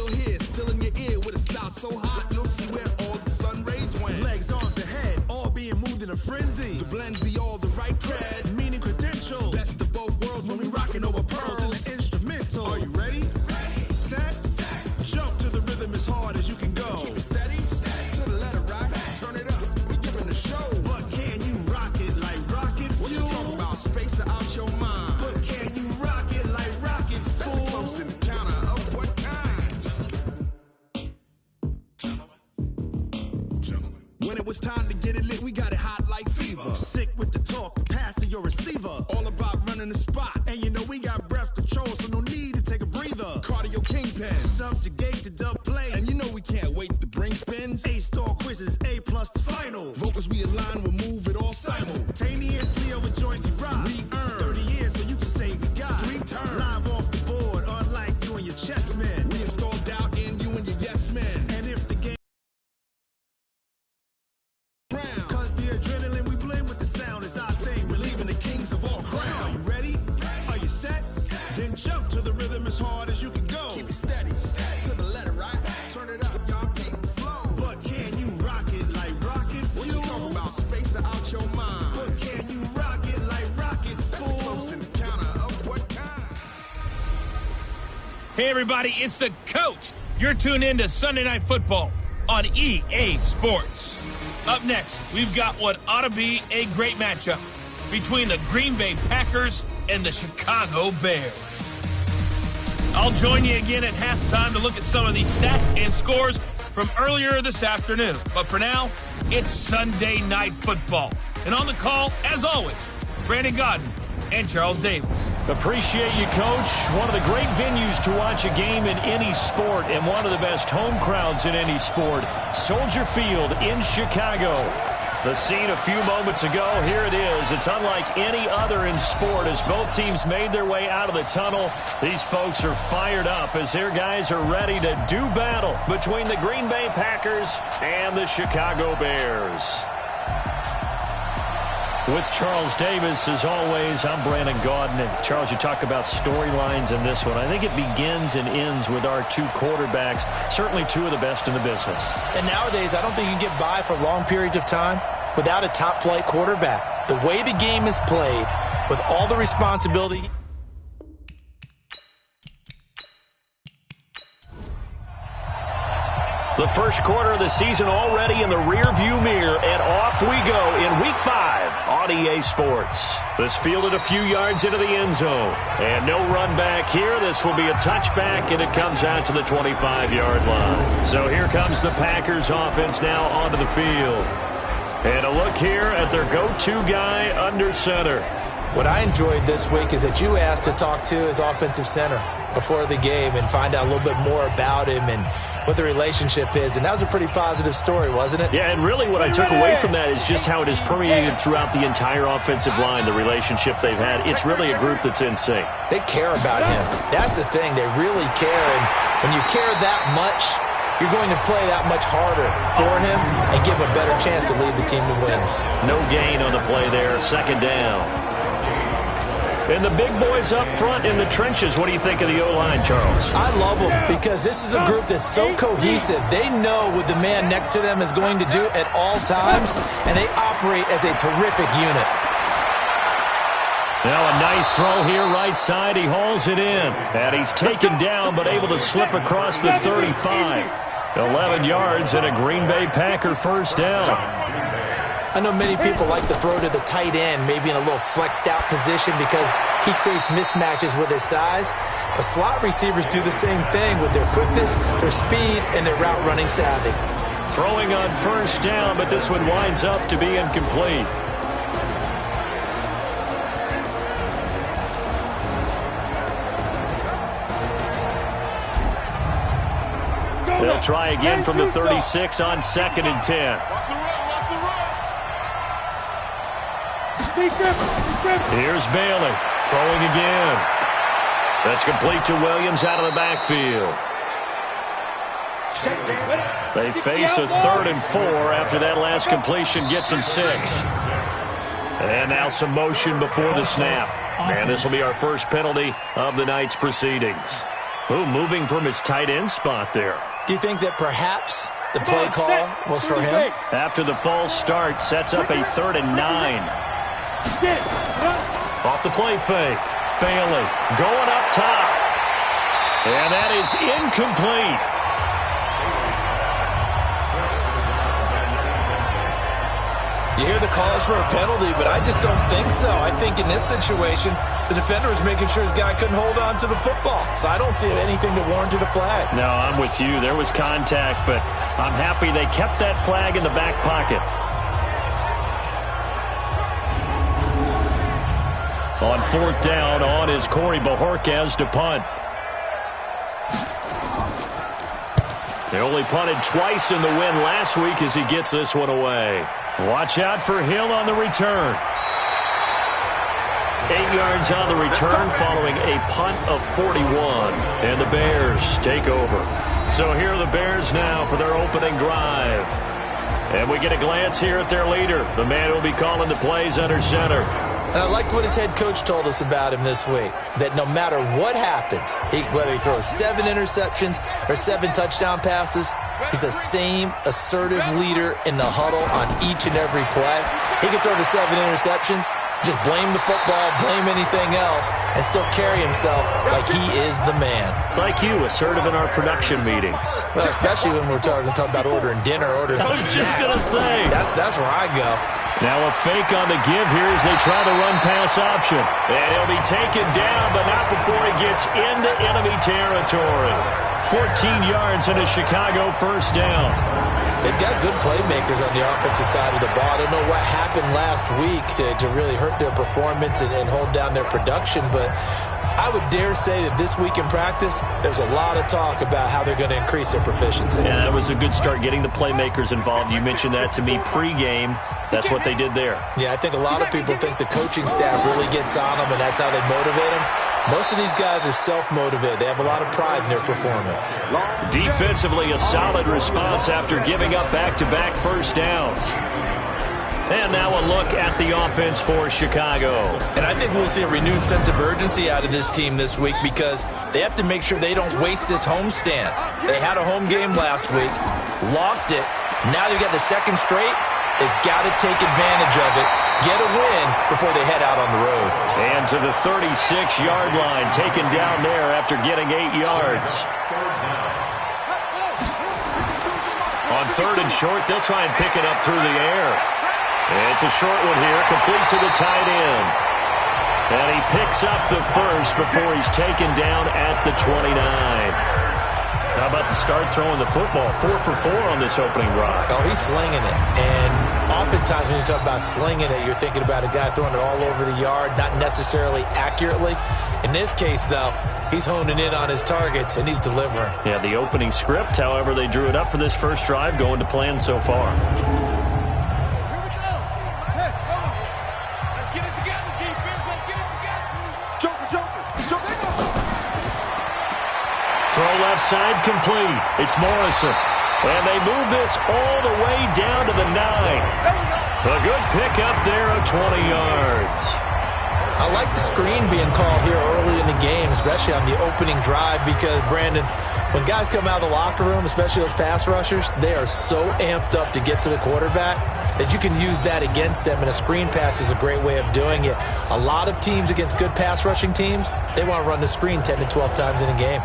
still here, still in your ear with a style so hot, you'll see where all the sun rays went. Legs off the head, all being moved in a frenzy. The blends be all the right cred, meaning credentials. best of both worlds when we rockin' over pearls. In the instrumental. Are you ready? Set. Jump to the rhythm as hard as you can go. Keep it steady, to the letter right, turn it up, we giving the show. But can you rock it like rocket fuel? What you talking about, space out your mind? But can you rock it like rockets, That's a close encounter of what kind? When it was time to get it lit, we got it hot like fever. Sick with the talk, pass to your receiver. All about running the spot, And you know we got breath control, so no need to take a breather. cardio kingpin. Subjugate the dub play. And you know we can't wait to bring spins. A-star quizzes, A+ the final. Vocals we align, we'll move it all Simultaneously over joints we rock. We earn 30 years, so you can say we got 3 turns. live off the board, unlike you and your chess men. We install doubt in you and your yes men. And if the game Crown. cause the adrenaline we blend with the sound is our thing, relieving the kings of all crowns. Are you ready? Are you set? Then jump to the rhythm as hard as you can go. Keep it steady, to the letter right. Turn it up, y'all keep the flow. But can you rock it like rocket fuel? What you talking about, space out your mind? But can you rock it like rockets, That's a fool? close encounter of what kind? Hey, everybody, it's the coach. You're tuned in to Sunday Night Football on EA Sports. Up next, we've got what ought to be a great matchup between the Green Bay Packers and the Chicago Bears. I'll join you again at halftime to look at some of these stats and scores from earlier this afternoon. But for now, it's Sunday Night Football. And on the call, as always, Brandon Godden and Charles Davis. Appreciate you, Coach. One of the great venues to watch a game in any sport and one of the best home crowds in any sport. Soldier Field in Chicago. The scene a few moments ago, here it is. It's unlike any other in sport as both teams made their way out of the tunnel. These folks are fired up as their guys are ready to do battle between the Green Bay Packers and the Chicago Bears. With Charles Davis, as always, I'm Brandon Gaudin. And Charles, you talk about storylines in this one. I think it begins and ends with our two quarterbacks, certainly two of the best in the business. And nowadays, I don't think you can get by for long periods of time without a top-flight quarterback. The way the game is played, with all the responsibility. The first quarter of the season already in the rearview mirror, and off we go in Week 5 on EA Sports. This fielded a few yards into the end zone, and no run back here. This will be a touchback, and it comes out to the 25-yard line. So here comes the Packers offense now onto the field. And a look here at their go-to guy under center. What I enjoyed this week is that you asked to talk to his offensive center before the game and find out a little bit more about him and what the relationship is. And that was a pretty positive story, wasn't it? Yeah, and really what I took away from that is just how it has permeated throughout the entire offensive line, the relationship they've had. It's really a group that's in sync. They care about him. That's the thing. They really care. And when you care that much, you're going to play that much harder for him and give him a better chance to lead the team to wins. No gain on the play there. Second down. And the big boys up front in the trenches. What do you think of the O-line, Charles? I love them because this is a group that's so cohesive. They know what the man next to them is going to do at all times, and they operate as a terrific unit. Now a nice throw here right side. He hauls it in. And he's taken down but able to slip across the 35. 11 yards and a Green Bay Packer first down. I know many people like to throw to the tight end, maybe in a little flexed out position because he creates mismatches with his size. But slot receivers do the same thing with their quickness, their speed, and their route running savvy. Throwing on first down, but this one winds up to be incomplete. They'll try again from the 36 on 2nd and 10. Here's Bailey throwing again. That's complete to Williams out of the backfield. They face a 3rd and 4 after that last completion gets them 6. And now some motion before the snap. And this will be our first penalty of the night's proceedings. Ooh, moving from his tight end spot there. Do you think that perhaps the play call was for him? After the false start, sets up a 3rd and 9. Off the play fake. Bailey going up top. And that is incomplete. You hear the calls for a penalty, but I just don't think so. I think in this situation, the defender was making sure his guy couldn't hold on to the football. So I don't see anything to warrant a flag. No, I'm with you. There was contact, but I'm happy they kept that flag in the back pocket. On 4th down, on is Corey Bojorquez to punt. They only punted twice in the win last week as he gets this one away. Watch out for Hill on the return. 8 yards on the return following a punt of 41. And the Bears take over. So here are the Bears now for their opening drive. And we get a glance here at their leader, the man who will be calling the plays under center. And I liked what his head coach told us about him this week, that no matter what happens, whether he throws 7 interceptions or 7 touchdown passes, he's the same assertive leader in the huddle on each and every play. He can throw the 7 interceptions, just blame the football, blame anything else, and still carry himself like he is the man. It's like you, assertive in our production meetings. Well, especially when we're talking about ordering dinner, ordering some snacks. I was just going to say. That's where I go. Now a fake on the give here as they try the run-pass option. And he'll be taken down, but not before he gets into enemy territory. 14 yards and a Chicago 1st down. They've got good playmakers on the offensive side of the ball. I don't know what happened last week to really hurt their performance and hold down their production, but I would dare say that this week in practice, there's a lot of talk about how they're going to increase their proficiency. Yeah, that was a good start getting the playmakers involved. You mentioned that to me pregame. That's what they did there. Yeah, I think a lot of people think the coaching staff really gets on them, and that's how they motivate them. Most of these guys are self-motivated. They have a lot of pride in their performance. Defensively, a solid response after giving up back-to-back 1st downs. And now a look at the offense for Chicago. And I think we'll see a renewed sense of urgency out of this team this week because they have to make sure they don't waste this homestand. They had a home game last week, lost it. Now they've got the 2nd straight. They've got to take advantage of it, get a win before they head out on the road. And to the 36-yard line, taken down there after getting 8 yards. On 3rd and short, they'll try and pick it up through the air. It's a short one here, complete to the tight end. And he picks up the 1st before he's taken down at the 29. How about the start throwing the football? 4 for 4 on this opening drive. Oh, he's slinging it. And oftentimes when you talk about slinging it, you're thinking about a guy throwing it all over the yard, not necessarily accurately. In this case, though, he's honing in on his targets, and he's delivering. Yeah, the opening script, however, they drew it up for this first drive, going to plan so far. Throw left side complete. It's Morrison. And they move this all the way down to the 9. A good pickup there of 20 yards. I like the screen being called here early in the game, especially on the opening drive, because, Brandon, when guys come out of the locker room, especially those pass rushers, they are so amped up to get to the quarterback that you can use that against them, and a screen pass is a great way of doing it. A lot of teams against good pass rushing teams, they want to run the screen 10 to 12 times in a game.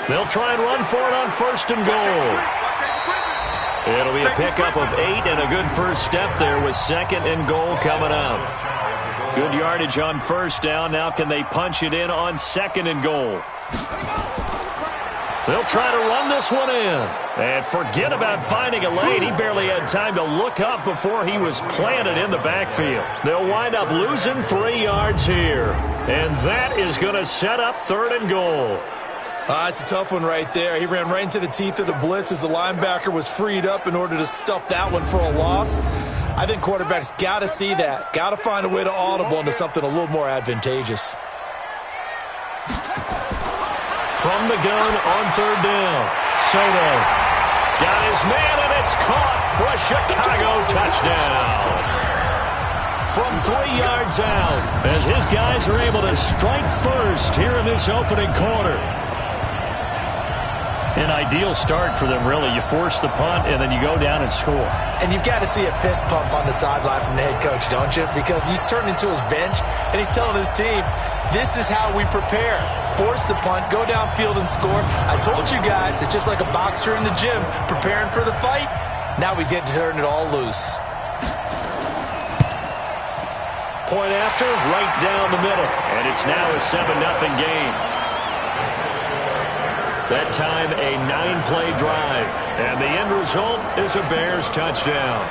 They'll try and run for it on 1st and goal. It'll be a pickup of 8 and a good first step there with 2nd and goal coming up. Good yardage on 1st down. Now can they punch it in on 2nd and goal? They'll try to run this one in. And forget about finding a lane. He barely had time to look up before he was planted in the backfield. They'll wind up losing 3 yards here. And that is going to set up 3rd and goal. It's a tough one right there. He ran right into the teeth of the blitz as the linebacker was freed up in order to stuff that one for a loss. I think quarterbacks got to see that. Got to find a way to audible into something a little more advantageous. From the gun on third down. Soto got his man, and it's caught for a Chicago touchdown. From 3 yards out, as his guys are able to strike first here in this opening quarter. An ideal start for them, really. You force the punt, and then you go down and score. And you've got to see a fist pump on the sideline from the head coach, don't you? Because he's turned into his bench, and he's telling his team, this is how we prepare. Force the punt, go downfield and score. I told you guys, it's just like a boxer in the gym preparing for the fight. Now we get to turn it all loose. Point after, right down the middle. And it's now a 7-0 game. That time, a 9-play drive. And the end result is a Bears touchdown.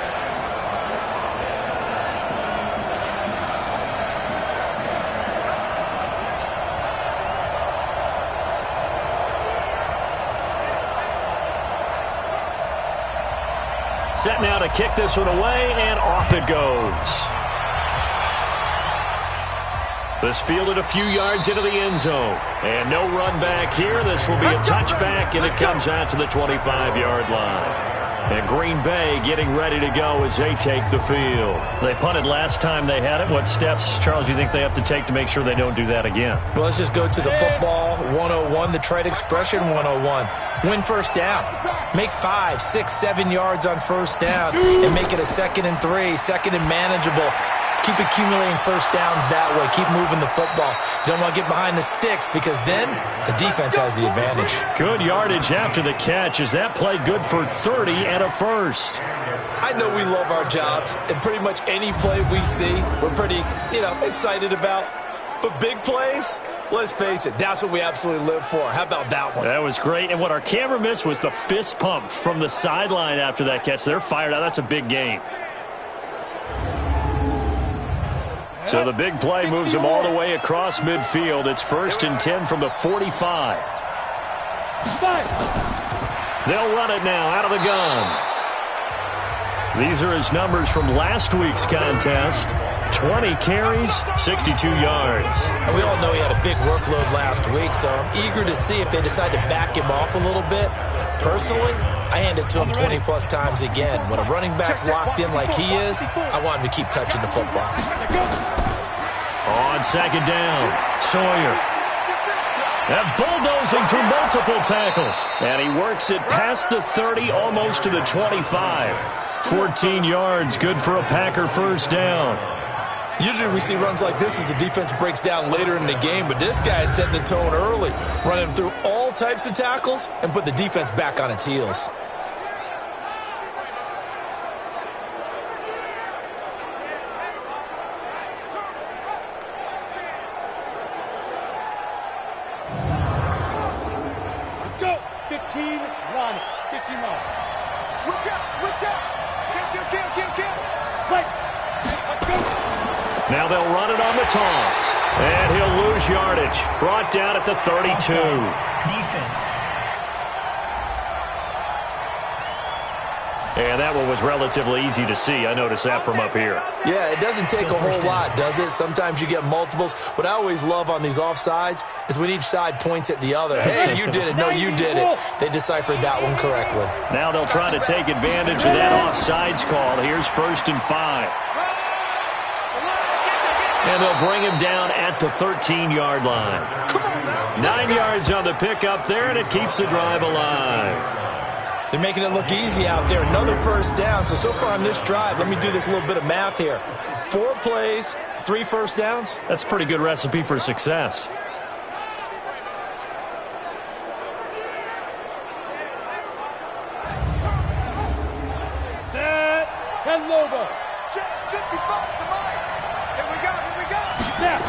Set now to kick this one away, and off it goes. This fielded a few yards into the end zone. And no run back here. This will be a touchback, and it comes out to the 25-yard line. And Green Bay getting ready to go as they take the field. They punted last time they had it. What steps, Charles, do you think they have to take to make sure they don't do that again? Well, let's just go to the football 101, the trade expression 101. Win first down. Make 5, 6, 7 yards on first down and make it a 2nd and 3, 2nd and manageable. Keep accumulating first downs that way. Keep moving the football. You don't want to get behind the sticks because then the defense has the advantage. Good yardage after the catch. Is that play good for 30 and a first? I know we love our jobs, and pretty much any play we see, we're pretty, excited about. But big plays, let's face it, that's what we absolutely live for. How about that one? That was great. And what our camera missed was the fist pump from the sideline after that catch. They're fired out. That's a big game. So the big play moves them all the way across midfield. It's 1st and 10 from the 45. They'll run it now out of the gun. These are his numbers from last week's contest. 20 carries, 62 yards. And we all know he had a big workload last week, so I'm eager to see if they decide to back him off a little bit. Personally, I hand it to him 20-plus times again. When a running back's locked in like he is, I want him to keep touching the football. On 2nd down, Sawyer. And bulldozing through multiple tackles. And he works it past the 30, almost to the 25. 14 yards, good for a Packer first down. Usually we see runs like this as the defense breaks down later in the game, but this guy is setting the tone early, running through all types of tackles and put the defense back on its heels. Let's go. 15, run. 15, run. Switch out, switch out. Kill. Wait. Let's go. Now they'll run it on the toss. And he'll lose yardage. Brought down at the 32. Defense. And that one was relatively easy to see. I noticed that from up here. Yeah, it doesn't take a whole lot, does it? Sometimes you get multiples. What I always love on these offsides is when each side points at the other. Hey, you did it. No, you did it. They deciphered that one correctly. Now they'll try to take advantage of that offsides call. Here's 1st and 5. And they'll bring him down at the 13-yard line. 9 yards on the pickup there, and it keeps the drive alive. They're making it look easy out there. Another first down. So far on this drive, let me do this little bit of math here. 4 plays, 3 first downs. That's a pretty good recipe for success. Set. 10 logo. Check 55 to Mike. Here we go. Yeah.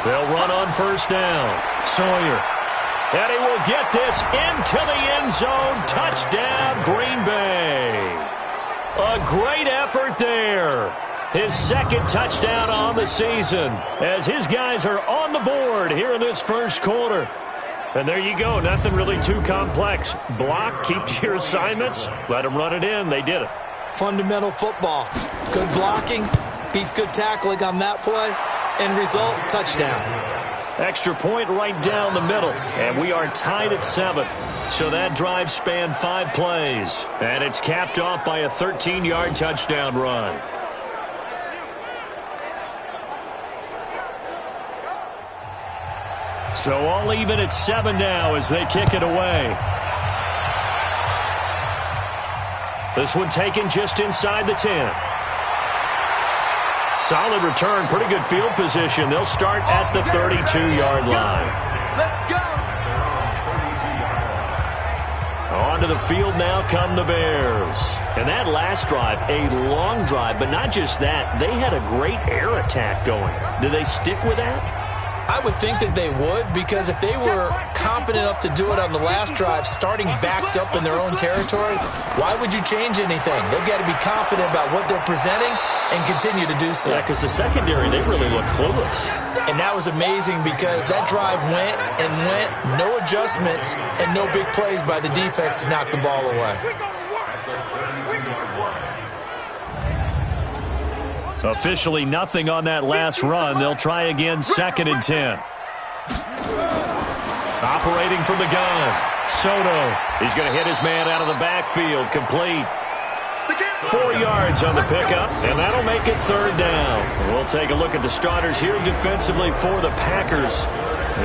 They'll run on first down. Sawyer. And he will get this into the end zone. Touchdown, Green Bay. A great effort there. His 2nd touchdown on the season as his guys are on the board here in this first quarter. And there you go. Nothing really too complex. Block, keep to your assignments, let them run it in. They did it. Fundamental football. Good blocking beats good tackling on that play. End result, touchdown. Extra point right down the middle, and we are tied at 7. So that drive spanned 5 plays, and it's capped off by a 13-yard touchdown run. So all even at 7 now as they kick it away. This one taken just inside the 10. Solid return, pretty good field position. They'll start at the 32-yard line. Let's go. Onto the field now come the Bears. And that last drive, a long drive, but not just that. They had a great air attack going. Do they stick with that? I would think that they would, because if they were confident enough to do it on the last drive, starting backed up in their own territory, why would you change anything? They've got to be confident about what they're presenting and continue to do so. Yeah, because the secondary, they really look clueless. And that was amazing because that drive went and went, no adjustments, and no big plays by the defense to knock the ball away. Officially nothing on that last run. They'll try again, 2nd and 10. Operating from the gun, Soto. He's going to hit his man out of the backfield, complete. 4 yards on the pickup, and that'll make it 3rd down. We'll take a look at the starters here defensively for the Packers.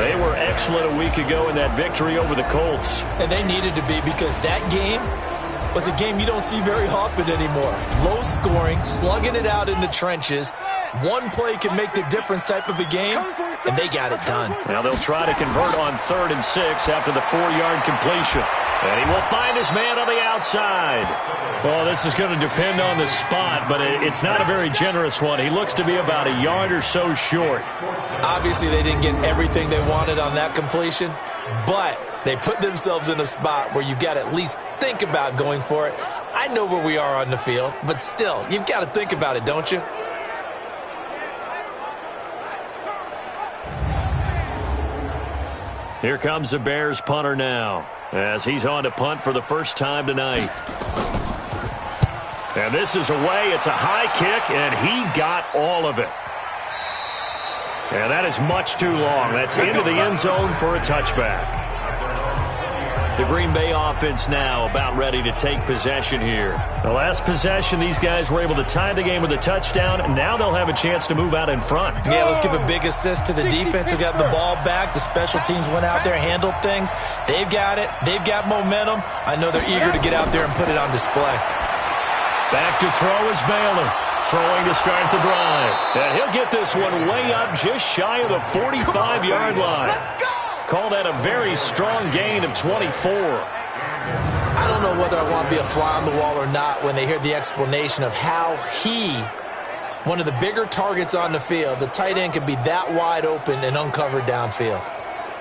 They were excellent a week ago in that victory over the Colts. And they needed to be, because that game was a game you don't see very often anymore. Low scoring, slugging it out in the trenches. One play can make the difference type of a game, and they got it done. Now they'll try to convert on 3rd and 6 after the 4-yard completion. And he will find his man on the outside. Well, this is going to depend on the spot, but it's not a very generous one. He looks to be about a yard or so short. Obviously, they didn't get everything they wanted on that completion, but they put themselves in a spot where you've got to at least think about going for it. I know where we are on the field, but still, you've got to think about it, don't you? Here comes the Bears punter now, as he's on to punt for the first time tonight. And this is away. It's a high kick, and he got all of it. And that is much too long. That's into the end zone for a touchback. The Green Bay offense now about ready to take possession here. The last possession, these guys were able to tie the game with a touchdown, and now they'll have a chance to move out in front. Yeah, let's give a big assist to the defense who got the ball back. The special teams went out there, handled things. They've got it. They've got momentum. I know they're eager to get out there and put it on display. Back to throw is Baylor. Throwing to start the drive. And he'll get this one way up just shy of the 45-yard line. Call that a very strong gain of 24. I don't know whether I want to be a fly on the wall or not when they hear the explanation of how one of the bigger targets on the field, the tight end, could be that wide open and uncovered downfield.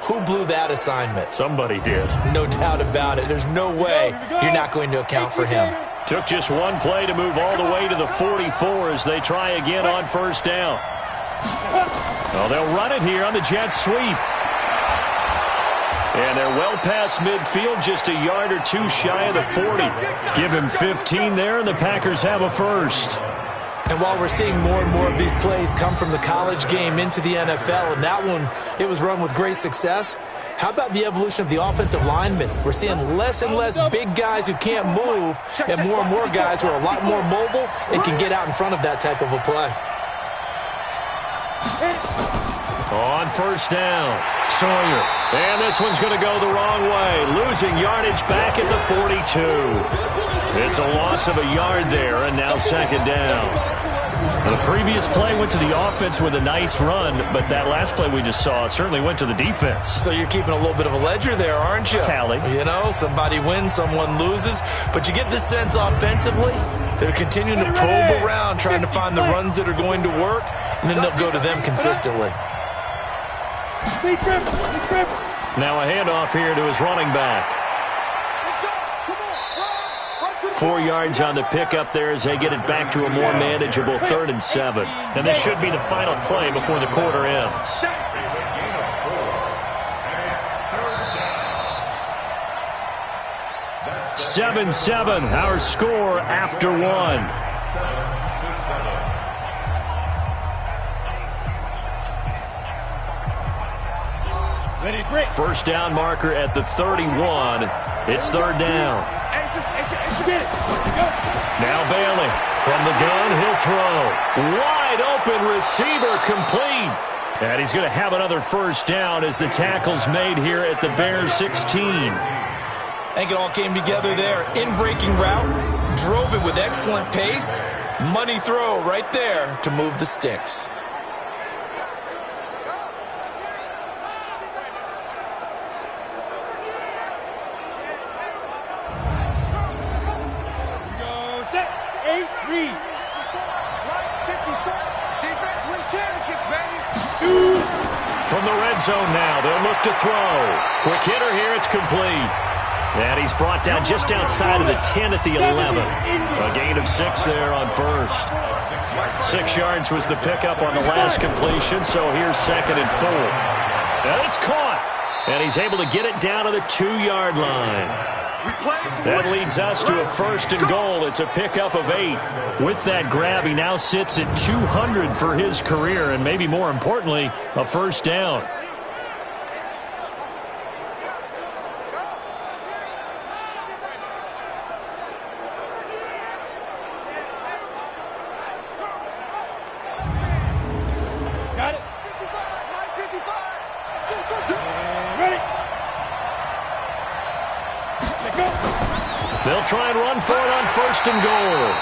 Who blew that assignment? Somebody did. No doubt about it. There's no way you're not going to account for him. Took just one play to move all the way to the 44 as they try again on 1st down. Well, they'll run it here on the jet sweep. And they're well past midfield, just a yard or two shy of the 40. Give him 15 there, and the Packers have a first. And while we're seeing more and more of these plays come from the college game into the NFL, and that one, it was run with great success, how about the evolution of the offensive linemen? We're seeing less and less big guys who can't move, and more guys who are a lot more mobile and can get out in front of that type of a play. On 1st down, Sawyer. And this one's going to go the wrong way. Losing yardage back at the 42. It's a loss of a yard there, and now 2nd down. Well, the previous play went to the offense with a nice run, but that last play we just saw certainly went to the defense. So you're keeping a little bit of a ledger there, aren't you? Tally. You know, somebody wins, someone loses. But you get the sense offensively, they're continuing to probe around, trying to find the runs that are going to work, and then they'll go to them consistently. Now a handoff here to his running back. 4 yards on the pickup there as they get it back to a more manageable 3rd and 7. And this should be the final play before the quarter ends. (7-7) our score after one. First down marker at the 31. It's third down. Now Bailey from the gun. He'll throw. Wide open receiver, complete. And he's going to have another first down as the tackle's made here at the Bears 16. I think it all came together there. In-breaking route, drove it with excellent pace. Money throw right there to move the sticks. From the red zone now, they'll look to throw. Quick hitter here, it's complete. And he's brought down just outside of the 10 at the 11. A gain of 6 there on first. 6 yards was the pickup on the last completion, so here's 2nd and 4. And it's caught. And he's able to get it down to the 2-yard line. That leads us to a 1st and goal. It's a pickup of 8. With that grab, he now sits at 200 for his career, and maybe more importantly, a first down. Got it. 55. Ready. Go. They'll try and run for it on 1st and goal.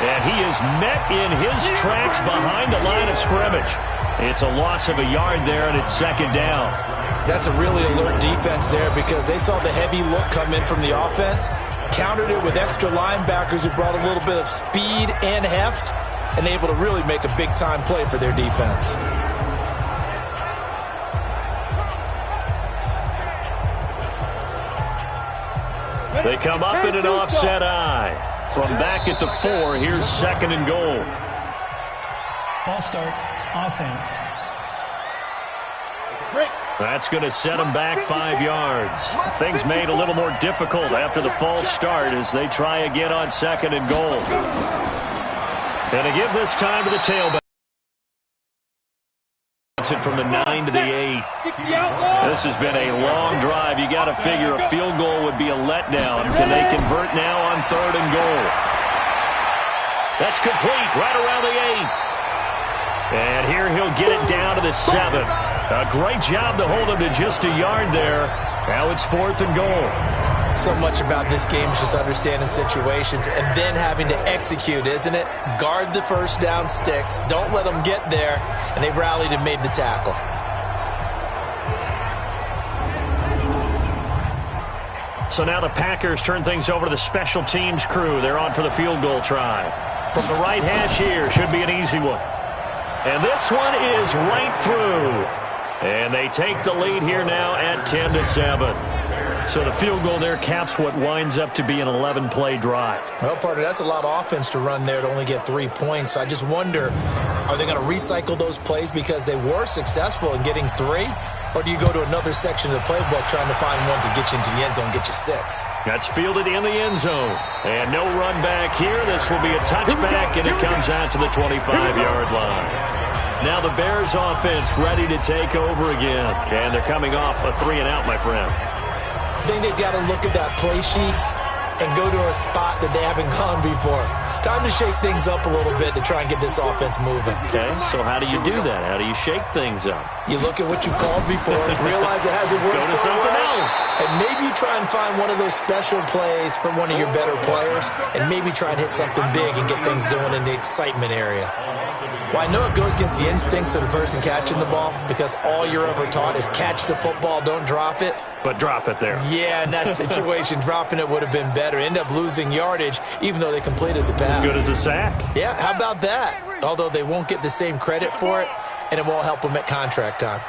And he is met in his tracks behind the line of scrimmage. It's a loss of a yard there, and it's 2nd down. That's a really alert defense there because they saw the heavy look come in from the offense, countered it with extra linebackers who brought a little bit of speed and heft, and able to really make a big-time play for their defense. They come up in an offset eye. From back at the 4, here's 2nd and goal. False start, offense. That's going to set them back 5 yards. Things made a little more difficult after the false start as they try again on 2nd and goal. And to give this time to the tailback. From the 9 to the 8. This has been a long drive. You got to figure a field goal would be a letdown. Can they convert now on 3rd and goal? That's complete right around the 8. And here he'll get it down to the 7. A great job to hold him to just a yard there. Now it's 4th and goal. So much about this game is just understanding situations and then having to execute, isn't it? Guard the first down sticks. Don't let them get there. And they rallied and made the tackle. So now the Packers turn things over to the special teams crew. They're on for the field goal try. From the right hash here, should be an easy one. And this one is right through. And they take the lead here now at 10-7. So the field goal there caps what winds up to be an 11-play drive. Well, partner, that's a lot of offense to run there to only get 3 points. I just wonder, are they going to recycle those plays because they were successful in getting 3? Or do you go to another section of the playbook trying to find ones that get you into the end zone, get you 6? That's fielded in the end zone. And no run back here. This will be a touchback, and it comes out to the 25-yard line. Now the Bears offense ready to take over again. And they're coming off a 3-and-out, my friend. I think they've got to look at that play sheet and go to a spot that they haven't gone before. Time to shake things up a little bit to try and get this offense moving. Okay, so how do you do that? How do you shake things up? You look at what you called before, realize it hasn't worked Go to something else. And maybe you try and find one of those special plays from one of your better players, and maybe try and hit something big and get things going in the excitement area. Well, I know it goes against the instincts of the person catching the ball because all you're ever taught is catch the football, don't drop it. But drop it there. Yeah, in that situation, dropping it would have been better. End up losing yardage, even though they completed the pass. As good as a sack. Yeah, how about that? Although they won't get the same credit for it, and it won't help them at contract time.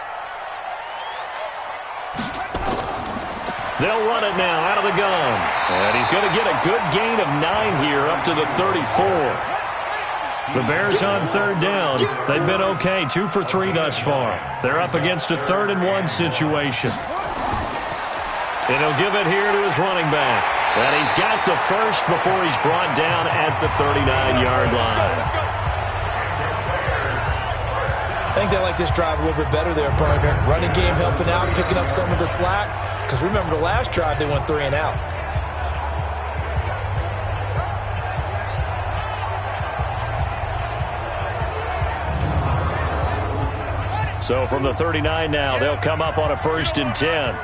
They'll run it now out of the gun. And he's going to get a good gain of 9 here up to the 34. The Bears on 3rd down. They've been okay, 2 for 3 thus far. They're up against a 3rd-and-1 situation. And he'll give it here to his running back. And he's got the first before he's brought down at the 39-yard line. I think they like this drive a little bit better there, partner. Running game helping out, picking up some of the slack. Because remember the last drive, they went 3 and out. So from the 39 now, they'll come up on a 1st and 10.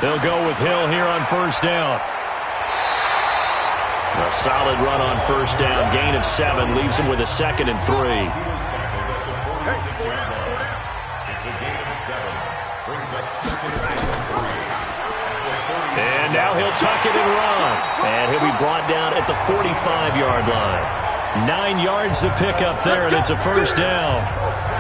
They'll go with Hill here on 1st down. A solid run on 1st down. Gain of 7 leaves him with a 2nd and 3. And now he'll tuck it and run. And he'll be brought down at the 45-yard line. 9 yards to pick up there, and it's a 1st down.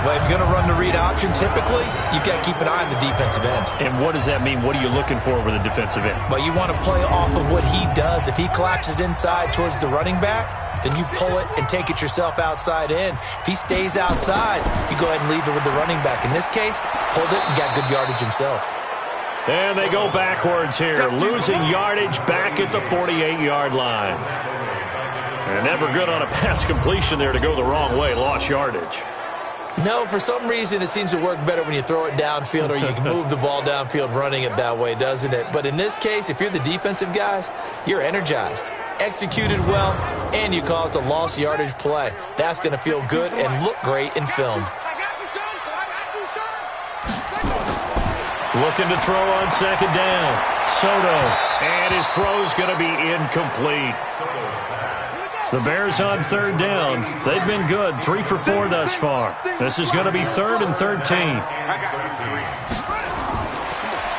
Well, if you're going to run the read option, typically, you've got to keep an eye on the defensive end. And what does that mean? What are you looking for with a defensive end? Well, you want to play off of what he does. If he collapses inside towards the running back, then you pull it and take it yourself outside in. If he stays outside, you go ahead and leave it with the running back. In this case, pulled it and got good yardage himself. And they go backwards here, losing yardage back at the 48-yard line. And never good on a pass completion there to go the wrong way. Lost yardage. No, for some reason it seems to work better when you throw it downfield or you can move the ball downfield running it that way, doesn't it? But in this case, if you're the defensive guys, you're energized, executed well, and you caused a lost yardage play. That's going to feel good and look great in film. Looking to throw on 2nd down. Soto, and his throw's going to be incomplete. The Bears on 3rd down. They've been good, 3 for 4 thus far. This is going to be 3rd and 13.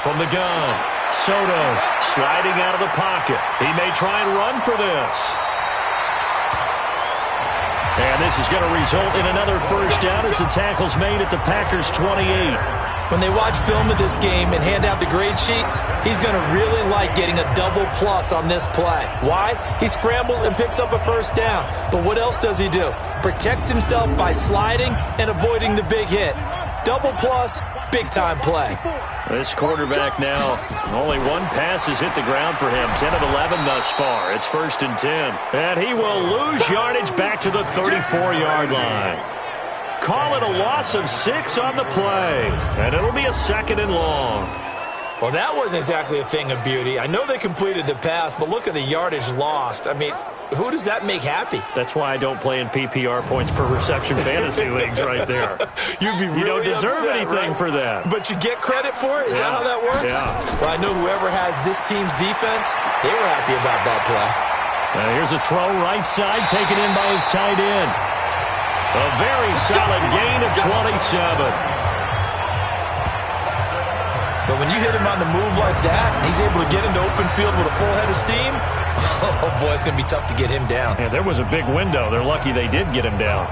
From the gun, Soto sliding out of the pocket. He may try and run for this. And this is going to result in another 1st down as the tackle's made at the Packers' 28. When they watch film of this game and hand out the grade sheets, he's going to really like getting a double plus on this play. Why? He scrambles and picks up a 1st down. But what else does he do? Protects himself by sliding and avoiding the big hit. Double plus, big-time play. This quarterback now, only 1 pass has hit the ground for him. 10 of 11 thus far. It's 1st and 10. And he will lose yardage back to the 34-yard line. Call it a loss of 6 on the play. And it'll be a 2nd and long. Well, that wasn't exactly a thing of beauty. I know they completed the pass, but look at the yardage lost. I mean, who does that make happy? That's why I don't play in PPR points per reception fantasy leagues right there. You'd be really You don't deserve upset, anything right? for that. But you get credit for it? Is that how that works? Yeah. Well, I know whoever has this team's defense, they were happy about that play. Here's a throw right side, taken in by his tight end. A very solid gain of 27. But when you hit him on the move like that, and he's able to get into open field with a full head of steam, oh boy, it's going to be tough to get him down. Yeah, there was a big window. They're lucky they did get him down.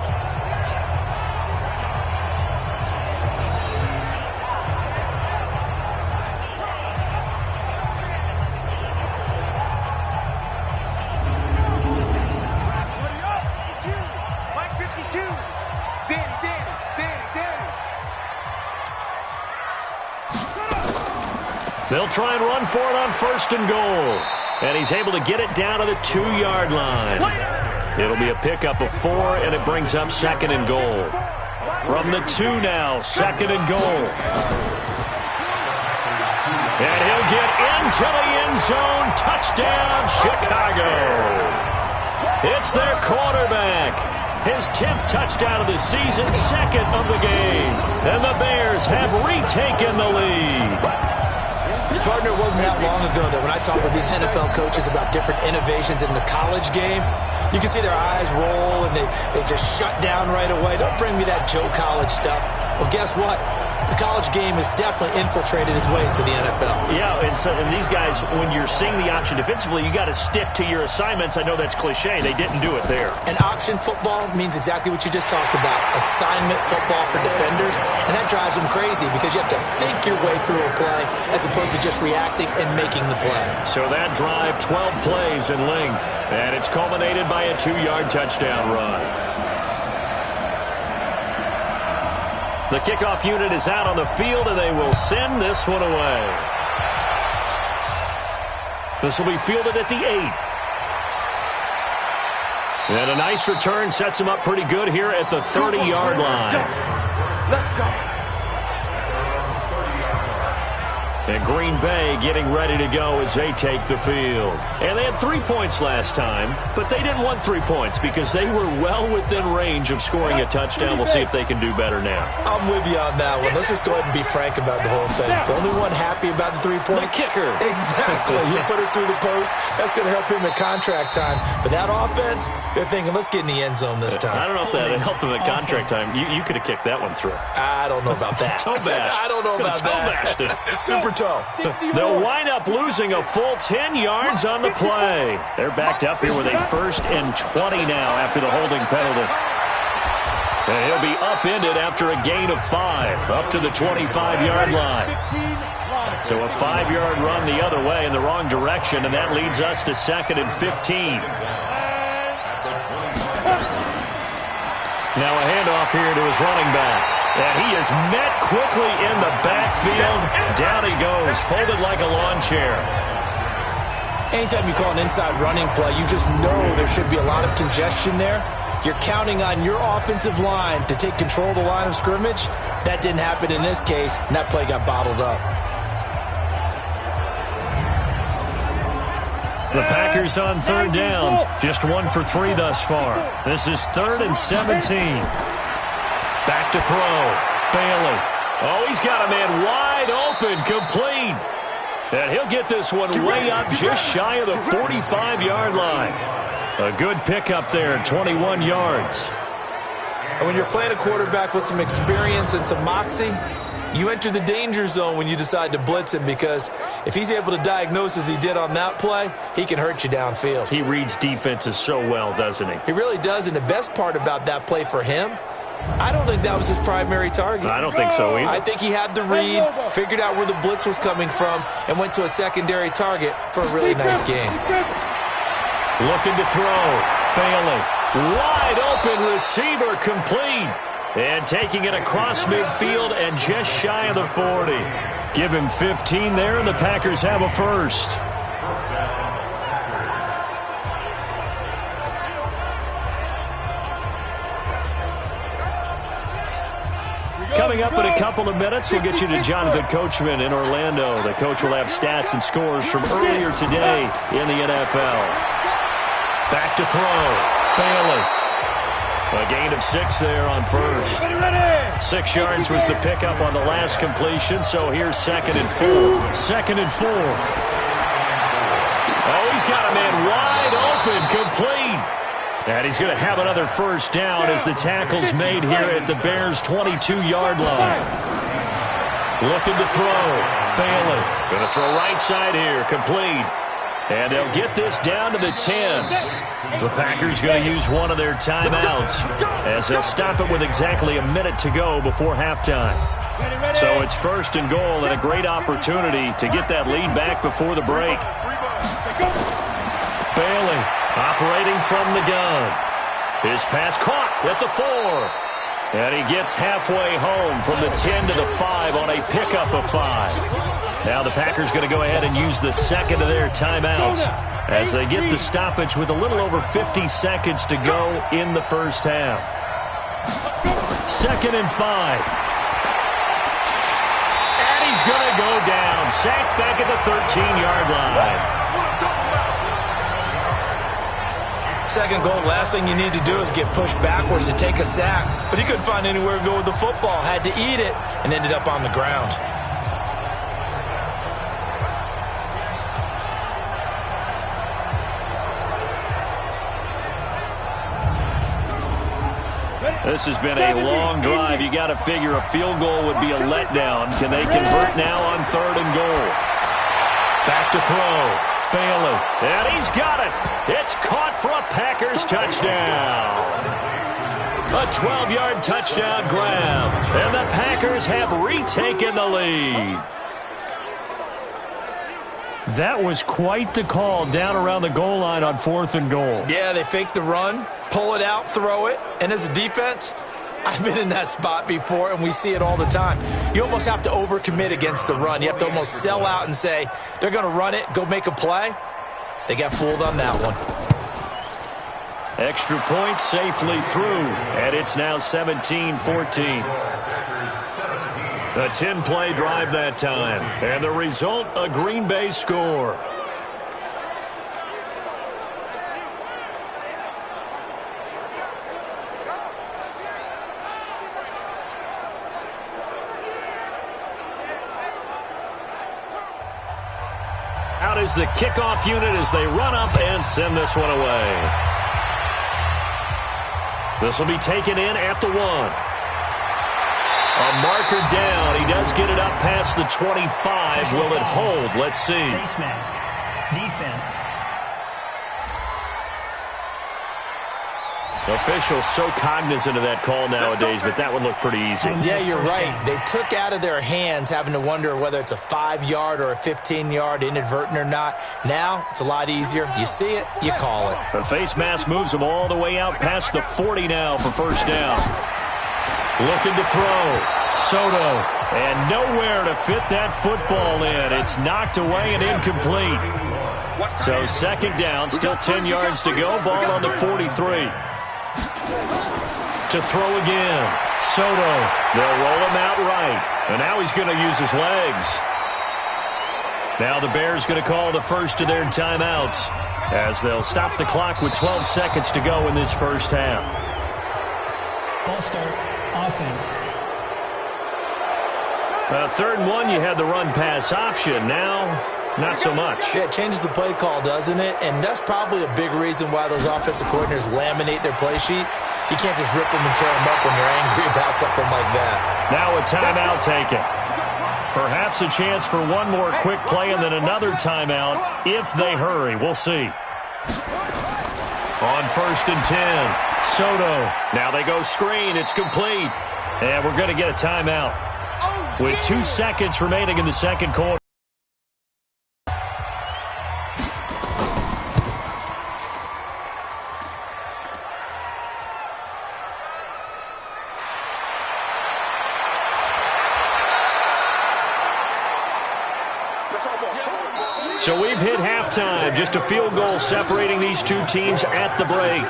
They'll try and run for it on 1st and goal. And he's able to get it down to the 2-yard line. It'll be a pickup of 4, and it brings up 2nd and goal. From the 2 now, 2nd and goal. And he'll get into the end zone. Touchdown, Chicago. It's their quarterback. His 10th touchdown of the season, 2nd of the game. And the Bears have retaken the lead. Partner, it wasn't that long ago that when I talk with these NFL coaches about different innovations in the college game, you can see their eyes roll and they just shut down right away. Don't bring me that Joe College stuff. Well, guess what? The college game has definitely infiltrated its way into the NFL. Yeah, and these guys, when you're seeing the option defensively, you got to stick to your assignments. I know that's cliche. They didn't do it there. And option football means exactly what you just talked about. Assignment football for defenders. And that drives them crazy because you have to think your way through a play as opposed to just reacting and making the play. So that drive, 12 plays in length. And it's culminated by a 2-yard touchdown run. The kickoff unit is out on the field, and they will send this one away. This will be fielded at the 8. And a nice return sets him up pretty good here at the 30-yard line. Let's go. And Green Bay getting ready to go as they take the field. And they had 3 points last time, but they didn't want 3 points because they were well within range of scoring a touchdown. We'll see if they can do better now. I'm with you on that one. Let's just go ahead and be frank about the whole thing. The only one happy about the 3-point? The kicker. Exactly. You put it through the post. That's going to help him at contract time. But that offense, they're thinking, let's get in the end zone this time. I don't know if that helped him at contract time. You could have kicked that one through. I don't know about that. Toe bash. I don't know about that. Toe bashed it. Super toe. They'll wind up losing a full 10 yards on the play. They're backed up here with a 1st and 20 now after the holding penalty. And he'll be upended after a gain of 5, up to the 25-yard line. So a 5-yard run the other way in the wrong direction, and that leads us to 2nd and 15. Now a handoff here to his running back. And he is met quickly in the backfield. Down he goes, folded like a lawn chair. Anytime you call an inside running play, you just know there should be a lot of congestion there. You're counting on your offensive line to take control of the line of scrimmage. That didn't happen in this case, and that play got bottled up. The Packers on 3rd down. Just 1 for 3 thus far. This is 3rd and 17. Back to throw. Bailey. Oh, he's got a man wide open, complete. And he'll get this one way up just shy of the 45-yard line. A good pickup there, 21 yards. And when you're playing a quarterback with some experience and some moxie, you enter the danger zone when you decide to blitz him, because if he's able to diagnose as he did on that play, he can hurt you downfield. He reads defenses so well, doesn't he? He really does, and the best part about that play for him, I don't think that was his primary target. I don't think so either. I think he had the read, figured out where the blitz was coming from, and went to a secondary target for a really nice game. Looking to throw. Bailey. Wide open receiver, complete. And taking it across midfield and just shy of the 40. Give him 15 there, and the Packers have a first. Coming up in a couple of minutes, we'll get you to Jonathan Coachman in Orlando. The coach will have stats and scores from earlier today in the NFL. Back to throw. Bailey. A gain of 6 there on first. 6 yards was the pickup on the last completion, so here's 2nd and 4. 2nd and 4. Oh, he's got a man wide open, complete. And he's going to have another first down as the tackle's made here at the Bears' 22-yard line. Looking to throw. Bailey. Going to throw right side here, complete. And they'll get this down to the 10. The Packers going to use one of their timeouts as they'll stop it with exactly a minute to go before halftime. So it's 1st and goal, and a great opportunity to get that lead back before the break. Bailey operating from the gun. His pass caught at the 4. And he gets halfway home from the 10 to the 5 on a pickup of 5. Now the Packers going to go ahead and use the second of their timeouts as they get the stoppage with a little over 50 seconds to go in the first half. 2nd and 5. And he's going to go down. Sacked back at the 13-yard line. Second goal, last thing you need to do is get pushed backwards to take a sack. But he couldn't find anywhere to go with the football. Had to eat it and ended up on the ground. This has been a long drive. You got to figure a field goal would be a letdown. Can they convert now on 3rd and goal? Back to throw. Bailey. And he's got it. It's caught for a Packers touchdown. A 12-yard touchdown grab. And the Packers have retaken the lead. That was quite the call down around the goal line on 4th and goal. Yeah, they fake the run, pull it out, throw it. And as a defense, I've been in that spot before, and we see it all the time. You almost have to overcommit against the run. You have to almost sell out and say, they're going to run it, go make a play. They got fooled on that one. Extra point safely through, and it's now 17-14. A 10-play drive that time, and the result, a Green Bay score. Out is the kickoff unit as they run up and send this one away. This will be taken in at the 1. A marker down. He does get it up past the 25. Will it hold? Let's see. Face mask. Defense. Officials so cognizant of that call nowadays, but that would look pretty easy. Yeah, you're right. They took out of their hands having to wonder whether it's a 5-yard or a 15-yard inadvertent or not. Now, it's a lot easier. You see it, you call it. The face mask moves them all the way out past the 40 now for first down. Looking to throw. Soto. And nowhere to fit that football in. It's knocked away and incomplete. So second down, still 10 yards to go. Ball on the 43. To throw again. Soto. They'll roll him out right. And now he's going to use his legs. Now the Bears going to call the first of their timeouts as they'll stop the clock with 12 seconds to go in this first half. False start. Offense. 3rd and 1, you had the run-pass option. Now, not so much. Yeah, it changes the play call, doesn't it? And that's probably a big reason why those offensive coordinators laminate their play sheets. You can't just rip them and tear them up when you're angry about something like that. Now a timeout taken. Perhaps a chance for one more quick play and then another timeout if they hurry. We'll see. On 1st and 10, Soto. Now they go screen. It's complete. And we're going to get a timeout with 2 seconds remaining in the second quarter. So we've hit halftime. Just a field goal separating these two teams at the break.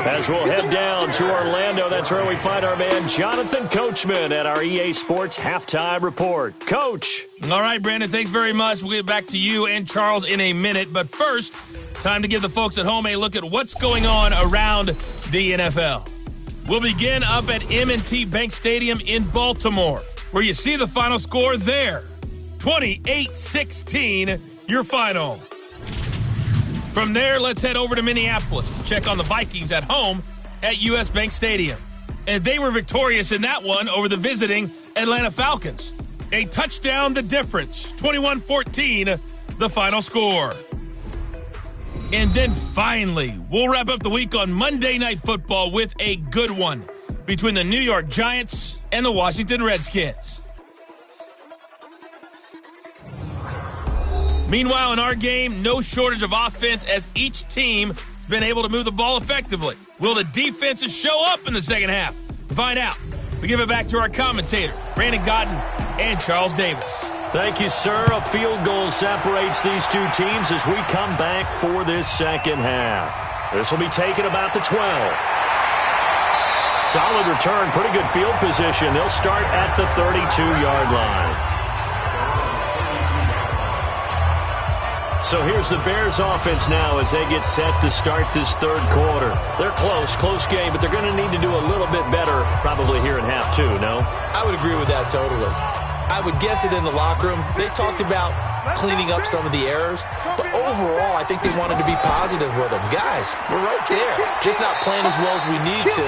As we'll head down to Orlando, that's where we find our man Jonathan Coachman at our EA Sports Halftime Report. Coach. All right, Brandon, thanks very much. We'll get back to you and Charles in a minute. But first, time to give the folks at home a look at what's going on around the NFL. We'll begin up at M&T Bank Stadium in Baltimore, where you see the final score there. 28-16. Your final. From there, let's head over to Minneapolis to check on the Vikings at home at U.S. Bank Stadium. And they were victorious in that one over the visiting Atlanta Falcons. A touchdown the difference. 21-14, the final score. And then finally, we'll wrap up the week on Monday Night Football with a good one between the New York Giants and the Washington Redskins. Meanwhile, in our game, no shortage of offense as each team has been able to move the ball effectively. Will the defenses show up in the second half? To find out, we give it back to our commentators, Brandon Godden and Charles Davis. Thank you, sir. A field goal separates these two teams as we come back for this second half. This will be taken about the 12. Solid return, pretty good field position. They'll start at the 32-yard line. So here's the Bears offense now as they get set to start this third quarter. They're close game, but they're going to need to do a little bit better probably here in half two, no? I would agree with that totally. I would guess it in the locker room. They talked about cleaning up some of the errors, but overall I think they wanted to be positive with them. Guys, we're right there. Just not playing as well as we need to.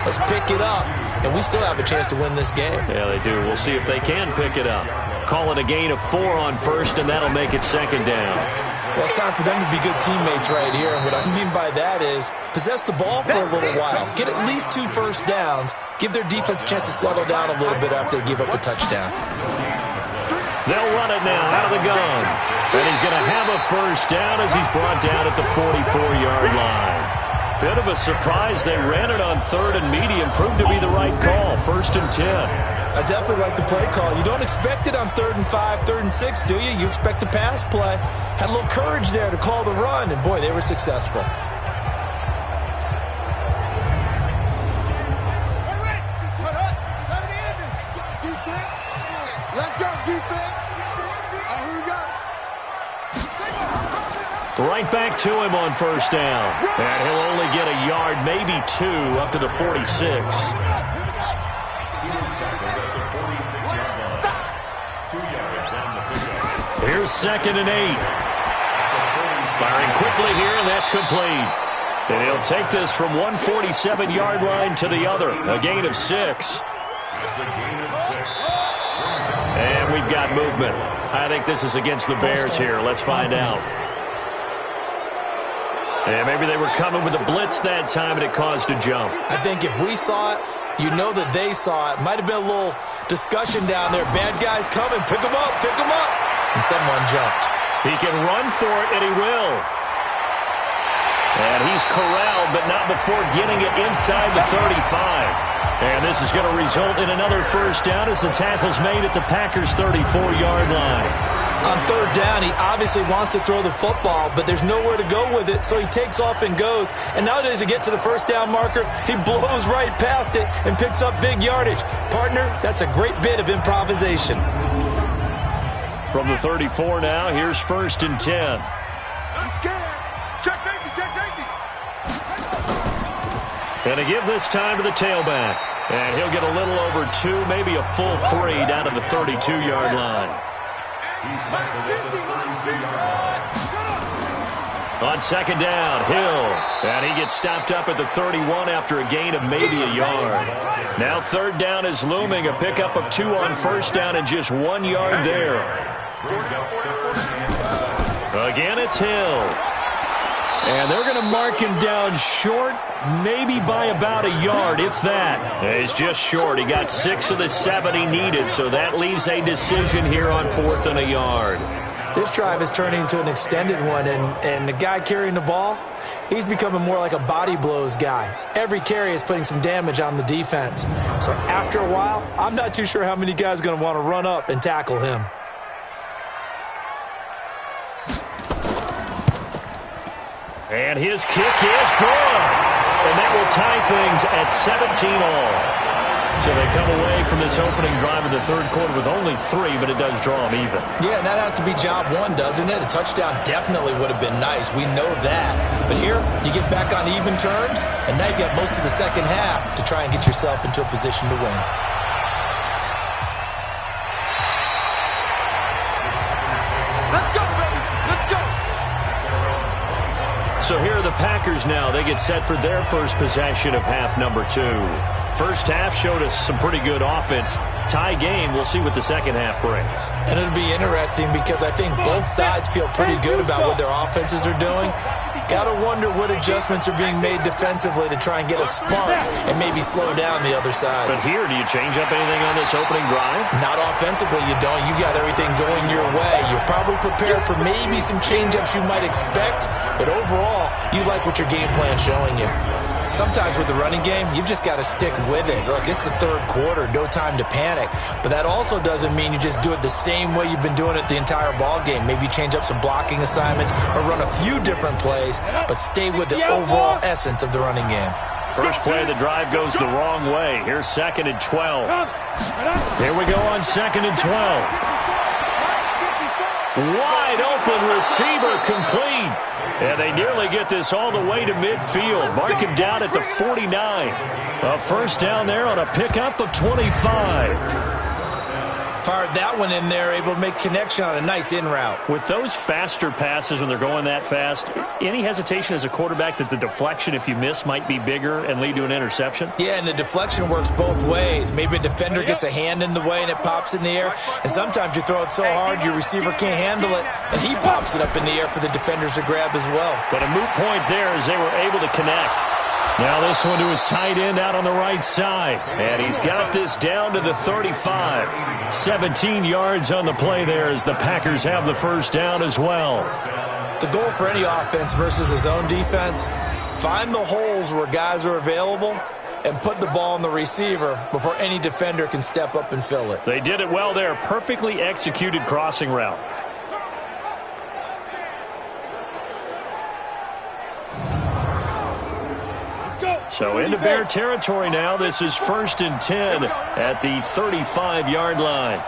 Let's pick it up, and we still have a chance to win this game. Yeah, they do. We'll see if they can pick it up. Call it a gain of 4 on first, and that'll make it second down. Well, it's time for them to be good teammates right here, and what I mean by that is possess the ball for a little while. Get at least 2 first downs. Give their defense a chance to settle down a little bit after they give up a touchdown. They'll run it now out of the gun. And he's going to have a first down as he's brought down at the 44-yard line. Bit of a surprise. They ran it on 3rd and medium. Proved to be the right call. 1st and 10. I definitely like the play call. You don't expect it on 3rd and 5, 3rd and 6, do you? You expect a pass play. Had a little courage there to call the run, and boy, they were successful. Right back to him on 1st down. And he'll only get a yard, maybe 2, up to the 46. Here's 2nd and 8. Firing quickly here, and that's complete. And he'll take this from 147-yard line to the other. A gain of 6. And we've got movement. I think this is against the Bears here. Let's find out. And maybe they were coming with a blitz that time, and it caused a jump. I think if we saw it, you know that they saw it. Might have been a little discussion down there. Bad guys coming. Pick them up. Pick them up. And someone jumped. He can run for it, and he will. And he's corralled, but not before getting it inside the 35. And this is going to result in another 1st down as the tackle's made at the Packers' 34-yard line. On 3rd down, he obviously wants to throw the football, but there's nowhere to go with it, so he takes off and goes. And nowadays, to get to the 1st down marker, he blows right past it and picks up big yardage. Partner, that's a great bit of improvisation. From the 34 now, here's 1st and 10. He's scared. Check safety, check safety. And to give this time to the tailback. And he'll get a little over 2, maybe a full 3 down to the 32-yard line. On 2nd down, Hill. And he gets stopped up at the 31 after a gain of maybe a yard. Now 3rd down is looming. A pickup of 2 on 1st down and just 1 yard there. Again, it's Hill. And they're going to mark him down short, maybe by about a yard, if that. He's just short. He got 6 of the 7 he needed, so that leaves a decision here on 4th and a yard. This drive is turning into an extended one, and the guy carrying the ball, he's becoming more like a body blows guy. Every carry is putting some damage on the defense. So after a while, I'm not too sure how many guys are going to want to run up and tackle him. And his kick is good. And that will tie things at 17 all. So they come away from this opening drive in the 3rd quarter with only 3, but it does draw them even. Yeah, and that has to be job 1, doesn't it? A touchdown definitely would have been nice. We know that. But here, you get back on even terms, and now you've got most of the 2nd half to try and get yourself into a position to win. Let's go, baby. Let's go. So here are the Packers now. They get set for their first possession of half number 2. First half showed us some pretty good offense. Tie game, we'll see what the second half brings. And it'll be interesting because I think both sides feel pretty good about what their offenses are doing. Got to wonder what adjustments are being made defensively to try and get a spark and maybe slow down the other side. But here, do you change up anything on this opening drive? Not offensively, you don't. You got everything going your way. You're probably prepared for maybe some change-ups you might expect, but overall, you like what your game plan's showing you. Sometimes with the running game, you've just got to stick with it. Look, it's the 3rd quarter, no time to panic. But that also doesn't mean you just do it the same way you've been doing it the entire ball game. Maybe change up some blocking assignments or run a few different plays, but stay with the overall essence of the running game. First play of the drive goes the wrong way. Here's 2nd and 12. Here we go on 2nd and 12. Wide open receiver complete. And they nearly get this all the way to midfield. Mark him down at the 49. A first down there on a pickup of 25. Fired that one in there, able to make connection on a nice in route. With those faster passes when they're going that fast, any hesitation as a quarterback that the deflection, if you miss, might be bigger and lead to an interception? Yeah, and the deflection works both ways. Maybe a defender gets a hand in the way and it pops in the air. And sometimes you throw it so hard your receiver can't handle it, and he pops it up in the air for the defenders to grab as well. But a moot point there as they were able to connect. Now this one to his tight end out on the right side. And he's got this down to the 35. 17 yards on the play there as the Packers have the first down as well. The goal for any offense versus his own defense, find the holes where guys are available and put the ball on the receiver before any defender can step up and fill it. They did it well there. Perfectly executed crossing route. So into Bear territory now. This is 1st and 10 at the 35-yard line.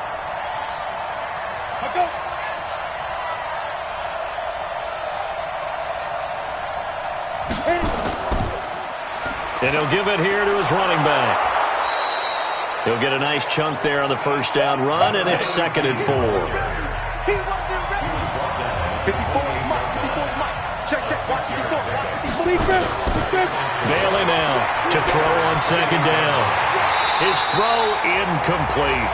And he'll give it here to his running back. He'll get a nice chunk there on the first down run, and it's 2nd and 4. Bailey now to throw on 2nd down. His throw incomplete.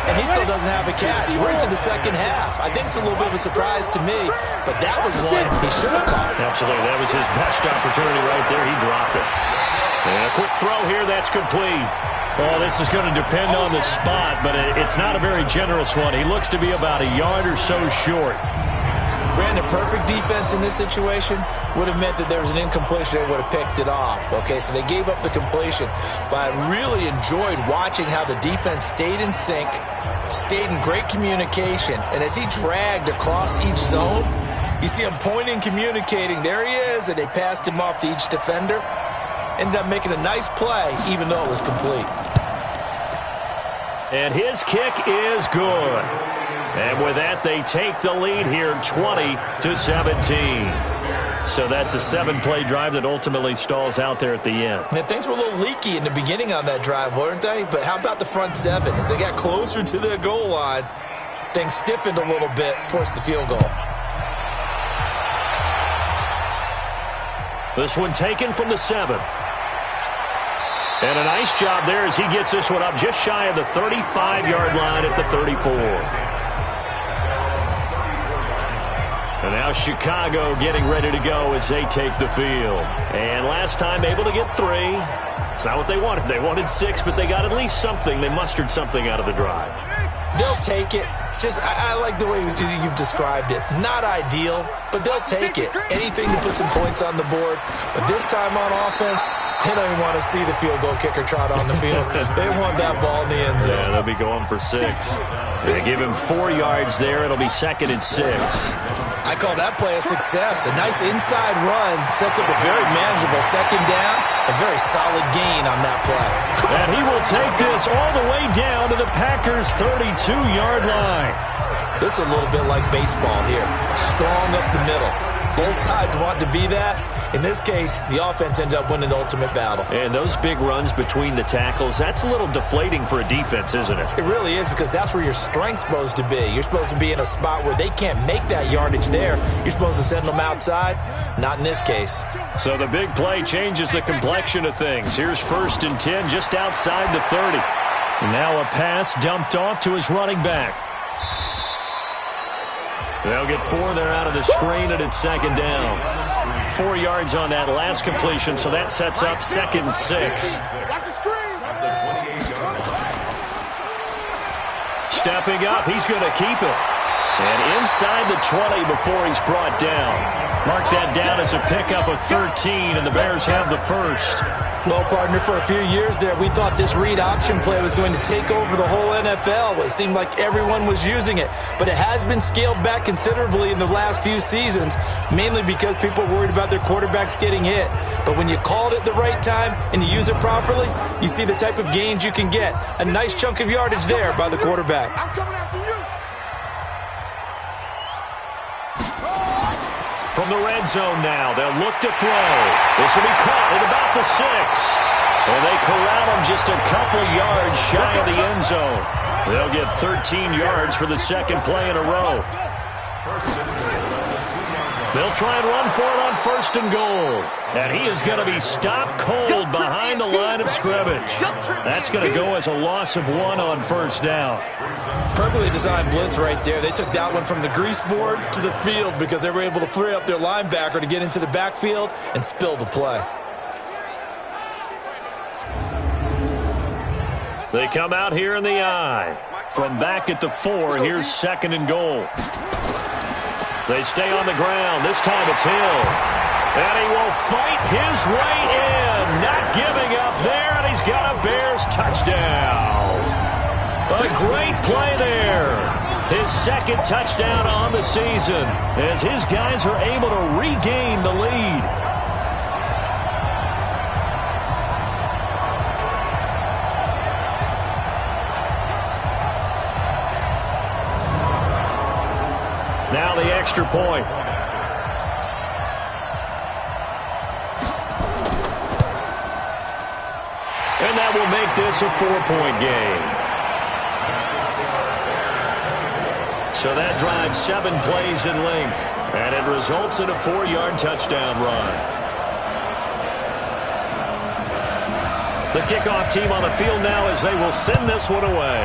And he still doesn't have a catch. We're into the second half. I think it's a little bit of a surprise to me, but that was one he should have caught. Absolutely. That was his best opportunity right there. He dropped it. And a quick throw here. That's complete. Well, this is going to depend on the spot, but it's not a very generous one. He looks to be about a yard or so short. Brandon, perfect defense in this situation would have meant that there was an incompletion. They would have picked it off. Okay, so they gave up the completion. But I really enjoyed watching how the defense stayed in sync, stayed in great communication. And as he dragged across each zone, you see him pointing, communicating. There he is, and they passed him off to each defender. Ended up making a nice play, even though it was complete. And his kick is good. And with that, they take the lead here 20-17. So that's a 7-play drive that ultimately stalls out there at the end. And things were a little leaky in the beginning on that drive, weren't they? But how about the front seven? As they got closer to the goal line, things stiffened a little bit, forced the field goal. This one taken from the 7. And a nice job there as he gets this one up just shy of the 35-yard line at the 34. And now Chicago getting ready to go as they take the field. And last time able to get 3. It's not what they wanted. They wanted 6, but they got at least something. They mustered something out of the drive. They'll take it. I like the way you've described it. Not ideal, but they'll take it. Anything to put some points on the board. But this time on offense, they don't even want to see the field goal kicker trot on the field. They want that ball in the end zone. Yeah, they'll be going for 6. They give him 4 yards there. It'll be 2nd and 6. I call that play a success. A nice inside run sets up a very manageable 2nd down. A very solid gain on that play. And he will take this all the way down to the Packers' 32-yard line. This is a little bit like baseball here. Strong up the middle. Both sides want to be that. In this case, the offense ended up winning the ultimate battle. And those big runs between the tackles, that's a little deflating for a defense, isn't it? It really is, because that's where your strength's supposed to be. You're supposed to be in a spot where they can't make that yardage there. You're supposed to send them outside. Not in this case. So the big play changes the complexion of things. Here's 1st and 10 just outside the 30. Now a pass dumped off to his running back. They'll get 4 there out of the screen, and it's 2nd down. 4 yards on that last completion, so that sets up 2nd and 6. Stepping up, he's going to keep it. And inside the 20 before he's brought down. Mark that down as a pickup of 13, and the Bears have the first. Well, partner, for a few years there, we thought this read option play was going to take over the whole NFL. It seemed like everyone was using it. But it has been scaled back considerably in the last few seasons, mainly because people are worried about their quarterbacks getting hit. But when you call it at the right time and you use it properly, you see the type of gains you can get. A nice chunk of yardage there by the quarterback. I'm coming after you. From the red zone now, they'll look to throw. This will be caught at about the 6. And they corral him just a couple yards shy of the end zone. They'll get 13 yards for the 2nd play in a row. They'll try and run for it on 1st and goal. And he is going to be stopped cold behind the line of scrimmage. That's going to go as a loss of 1 on 1st down. Perfectly designed blitz right there. They took that one from the grease board to the field because they were able to free up their linebacker to get into the backfield and spill the play. They come out here in the I. From back at the 4, here's 2nd and goal. They stay on the ground. This time it's Hill. And he will fight his way in. not giving up there, and he's got a Bears touchdown. A great play there. His second touchdown on the season as his guys are able to regain the lead. Now the extra point. And that will make this a 4-point game. So that drives 7 plays in length, and it results in a 4-yard touchdown run. The kickoff team on the field now as they will send this one away.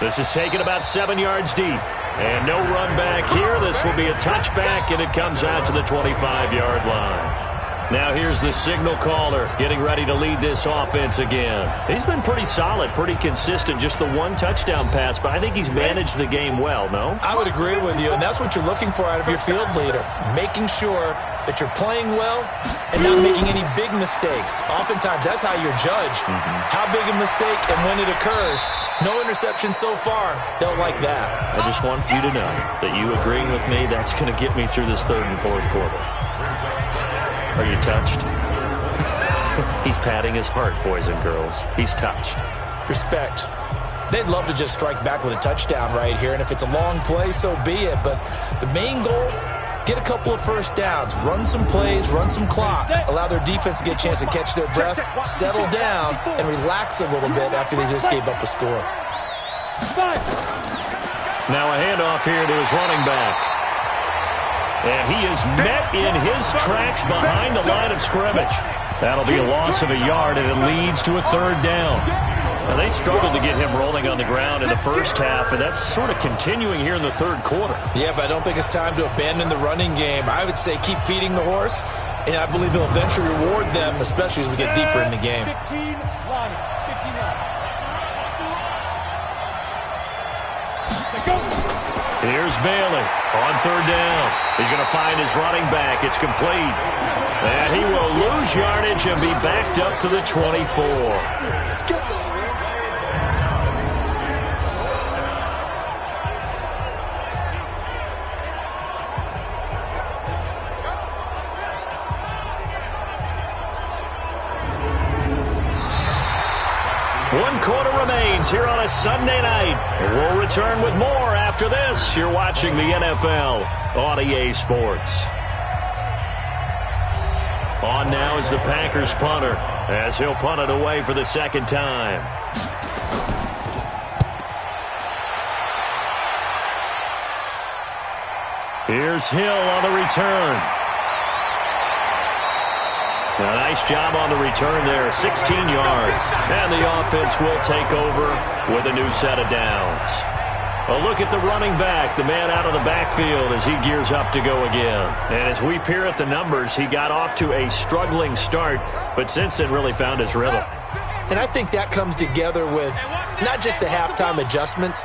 This is taken about 7 yards deep. And no run back here. This will be a touchback, and it comes out to the 25-yard line. Now here's the signal caller getting ready to lead this offense again. He's been pretty solid, pretty consistent, just the one touchdown pass, but I think he's managed the game well, no? I would agree with you, and that's what you're looking for out of your field leader, making sure that you're playing well and not making any big mistakes. Oftentimes, that's how you're judged. How big a mistake and when it occurs. No interception so far. Don't like that. I just want you to know that you agreeing with me, that's going to get me through this third and fourth quarter. Are you touched? He's patting his heart, boys and girls. He's touched. Respect. They'd love to just strike back with a touchdown right here, and if it's a long play, so be it. But the main goal, get a couple of first downs, run some plays, run some clock, allow their defense to get a chance to catch their breath, settle down, and relax a little bit after they just gave up a score. Now a handoff here to his running back. And he is met in his tracks behind the line of scrimmage. That'll be a loss of a yard, and it leads to a third down. Now, they struggled to get him rolling on the ground in the first half, and that's sort of continuing here in the third quarter. Yeah, but I don't think it's time to abandon the running game. I would say keep feeding the horse, and I believe he'll eventually reward them, especially as we get deeper in the game. 15 line. 15 line. Go. Here's Bailey on third down. He's going to find his running back. It's complete. And he will lose yardage and be backed up to the 24. One quarter remains here on a Sunday night. And we'll return with more after this. You're watching the NFL on EA Sports. On now is the Packers punter as he'll punt it away for the second time. Here's Hill on the return. A nice job on the return there, 16 yards. And the offense will take over with a new set of downs. A look at the running back, the man out of the backfield as he gears up to go again. And as we peer at the numbers, he got off to a struggling start, but since then really found his rhythm. And I think that comes together with not just the halftime adjustments,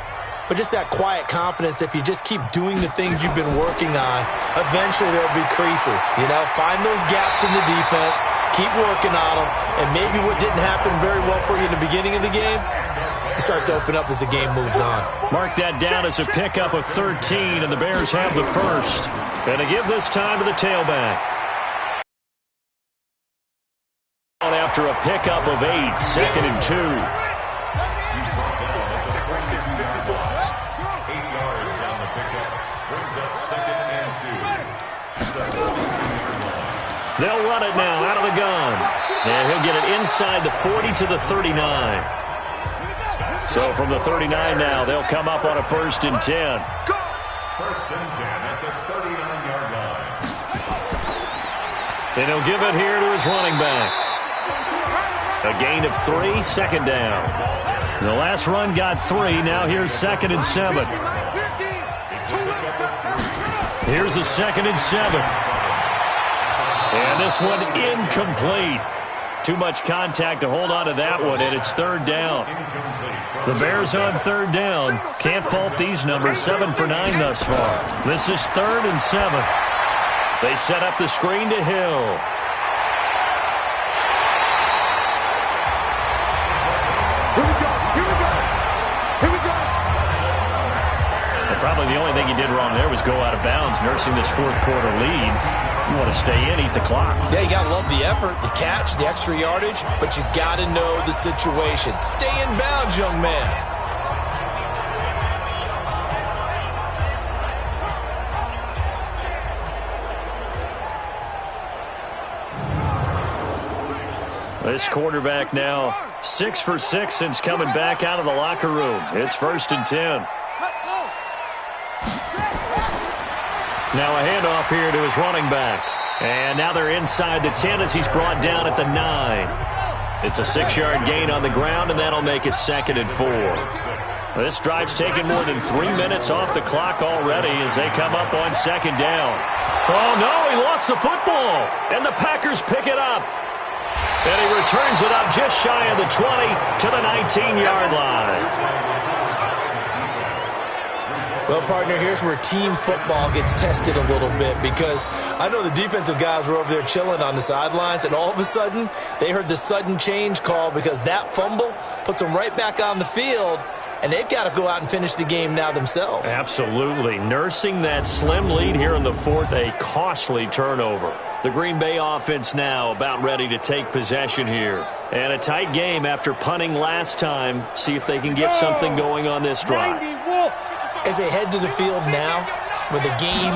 but just that quiet confidence. If you just keep doing the things you've been working on, eventually there'll be creases. You know, find those gaps in the defense, keep working on them, and maybe what didn't happen very well for you in the beginning of the game, it starts to open up as the game moves on. Mark that down as a pickup of 13, and the Bears have the first. And to give this time to the tailback. After a pickup of 8, 2nd and 2. They'll run it now out of the gun. And he'll get it inside the 40 to the 39. So from the 39 now, they'll come up on a 1st and 10. First and 10 at the 39-yard line. And he'll give it here to his running back. A gain of 3, 2nd down. The last run got 3. Now here's 2nd and 7. Here's a 2nd and 7. And this one incomplete. Too much contact to hold on to that one, and it's 3rd down. The Bears on 3rd down. Can't fault these numbers. 7 for 9 thus far. This is 3rd and 7. They set up the screen to Hill. Probably the only thing he did wrong there was go out of bounds, nursing this fourth quarter lead. You want to stay in, eat the clock. Yeah, you got to love the effort, the catch, the extra yardage, but you got to know the situation. Stay in bounds, young man. This quarterback now 6 for 6 since coming back out of the locker room. It's 1st and 10. Now a handoff here to his running back. And now they're inside the 10 as he's brought down at the 9. It's a 6-yard gain on the ground, and that'll make it 2nd and 4. This drive's taken more than 3 minutes off the clock already as they come up on 2nd down. Oh, no, he lost the football, and the Packers pick it up. And he returns it up just shy of the 20 to the 19-yard line. Well, partner, here's where team football gets tested a little bit because I know the defensive guys were over there chilling on the sidelines, and all of a sudden they heard the sudden change call because that fumble puts them right back on the field, and they've got to go out and finish the game now themselves. Absolutely. Nursing that slim lead here in the 4th, a costly turnover. The Green Bay offense now about ready to take possession here. And a tight game after punting last time. See if they can get something going on this drive. As they head to the field now, with the game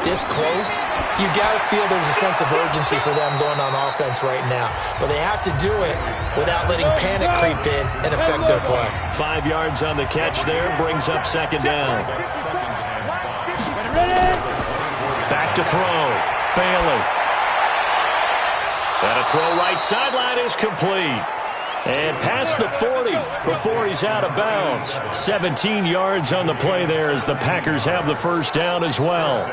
this close, you got to feel there's a sense of urgency for them going on offense right now. But they have to do it without letting panic creep in and affect their play. 5 yards on the catch there, brings up 2nd down. Back to throw. Bailey. And a throw right sideline is complete. And past the 40 before he's out of bounds. 17 yards on the play there as the Packers have the 1st down as well.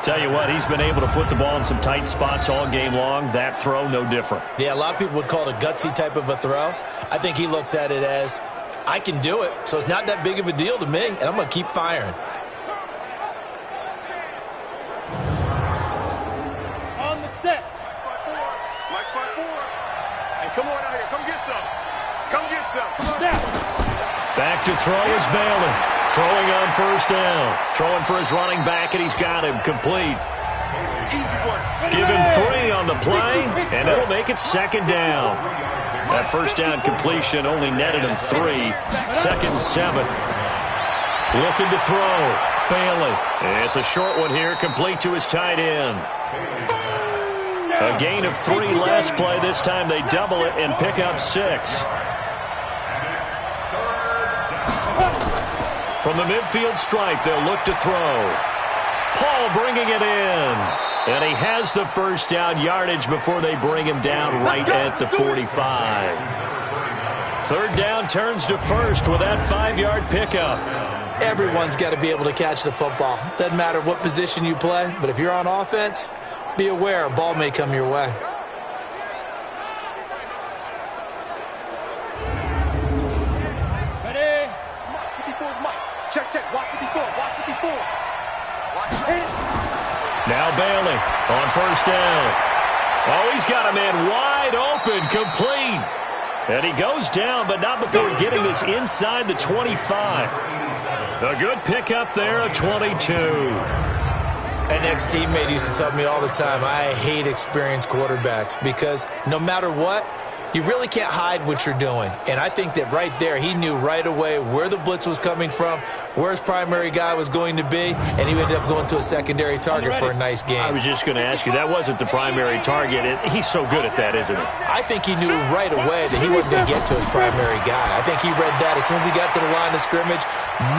Tell you what, he's been able to put the ball in some tight spots all game long. That throw, no different. Yeah, a lot of people would call it a gutsy type of a throw. I think he looks at it as, I can do it, so it's not that big of a deal to me, and I'm going to keep firing. On the set. Come on out here. Come get some. Come get some. Back to throw is Bailey. Throwing on 1st down. Throwing for his running back, and he's got him complete. Give him 3 on the play, and it'll make it 2nd down. That 1st down completion only netted him 3. 2nd and 7. Looking to throw. Bailey. It's a short one here, complete to his tight end. A gain of 3 last play. This time they double it and pick up 6. From the midfield stripe, they'll look to throw. Paul bringing it in. And he has the 1st down yardage before they bring him down right at the 45. 3rd down turns to 1st with that 5-yard pickup. Everyone's got to be able to catch the football. Doesn't matter what position you play, but if you're on offense, be aware a ball may come your way. Ready? 54's Mike. Check. Watch 54. Watch 54. Now Bailey on 1st down. Oh, he's got a man wide open, complete. And he goes down, but not before getting this inside the 25. A good pickup there, a 22. An ex-teammate used to tell me all the time, I hate experienced quarterbacks because no matter what, you really can't hide what you're doing. And I think that right there, he knew right away where the blitz was coming from, where his primary guy was going to be, and he ended up going to a secondary target for a nice game. I was just going to ask you, that wasn't the primary target. He's so good at that, isn't he? I think he knew right away that he wasn't going to get to his primary guy. I think he read that as soon as he got to the line of scrimmage,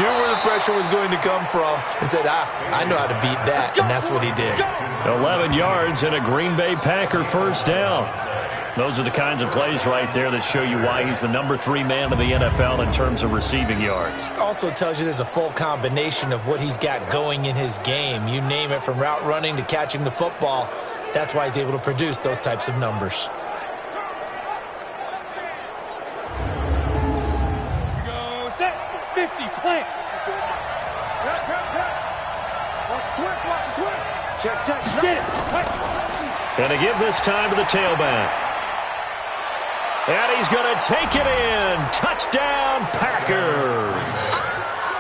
knew where the pressure was going to come from, and said, I know how to beat that, and that's what he did. 11 yards and a Green Bay Packer 1st down. Those are the kinds of plays right there that show you why he's the number 3 man in the NFL in terms of receiving yards. Also tells you there's a full combination of what he's got going in his game. You name it, from route running to catching the football. That's why he's able to produce those types of numbers. Go set. 50. Plant. Watch the twist. Check, check. Get it. And to give this time to the tailback. And he's going to take it in. Touchdown, Packers.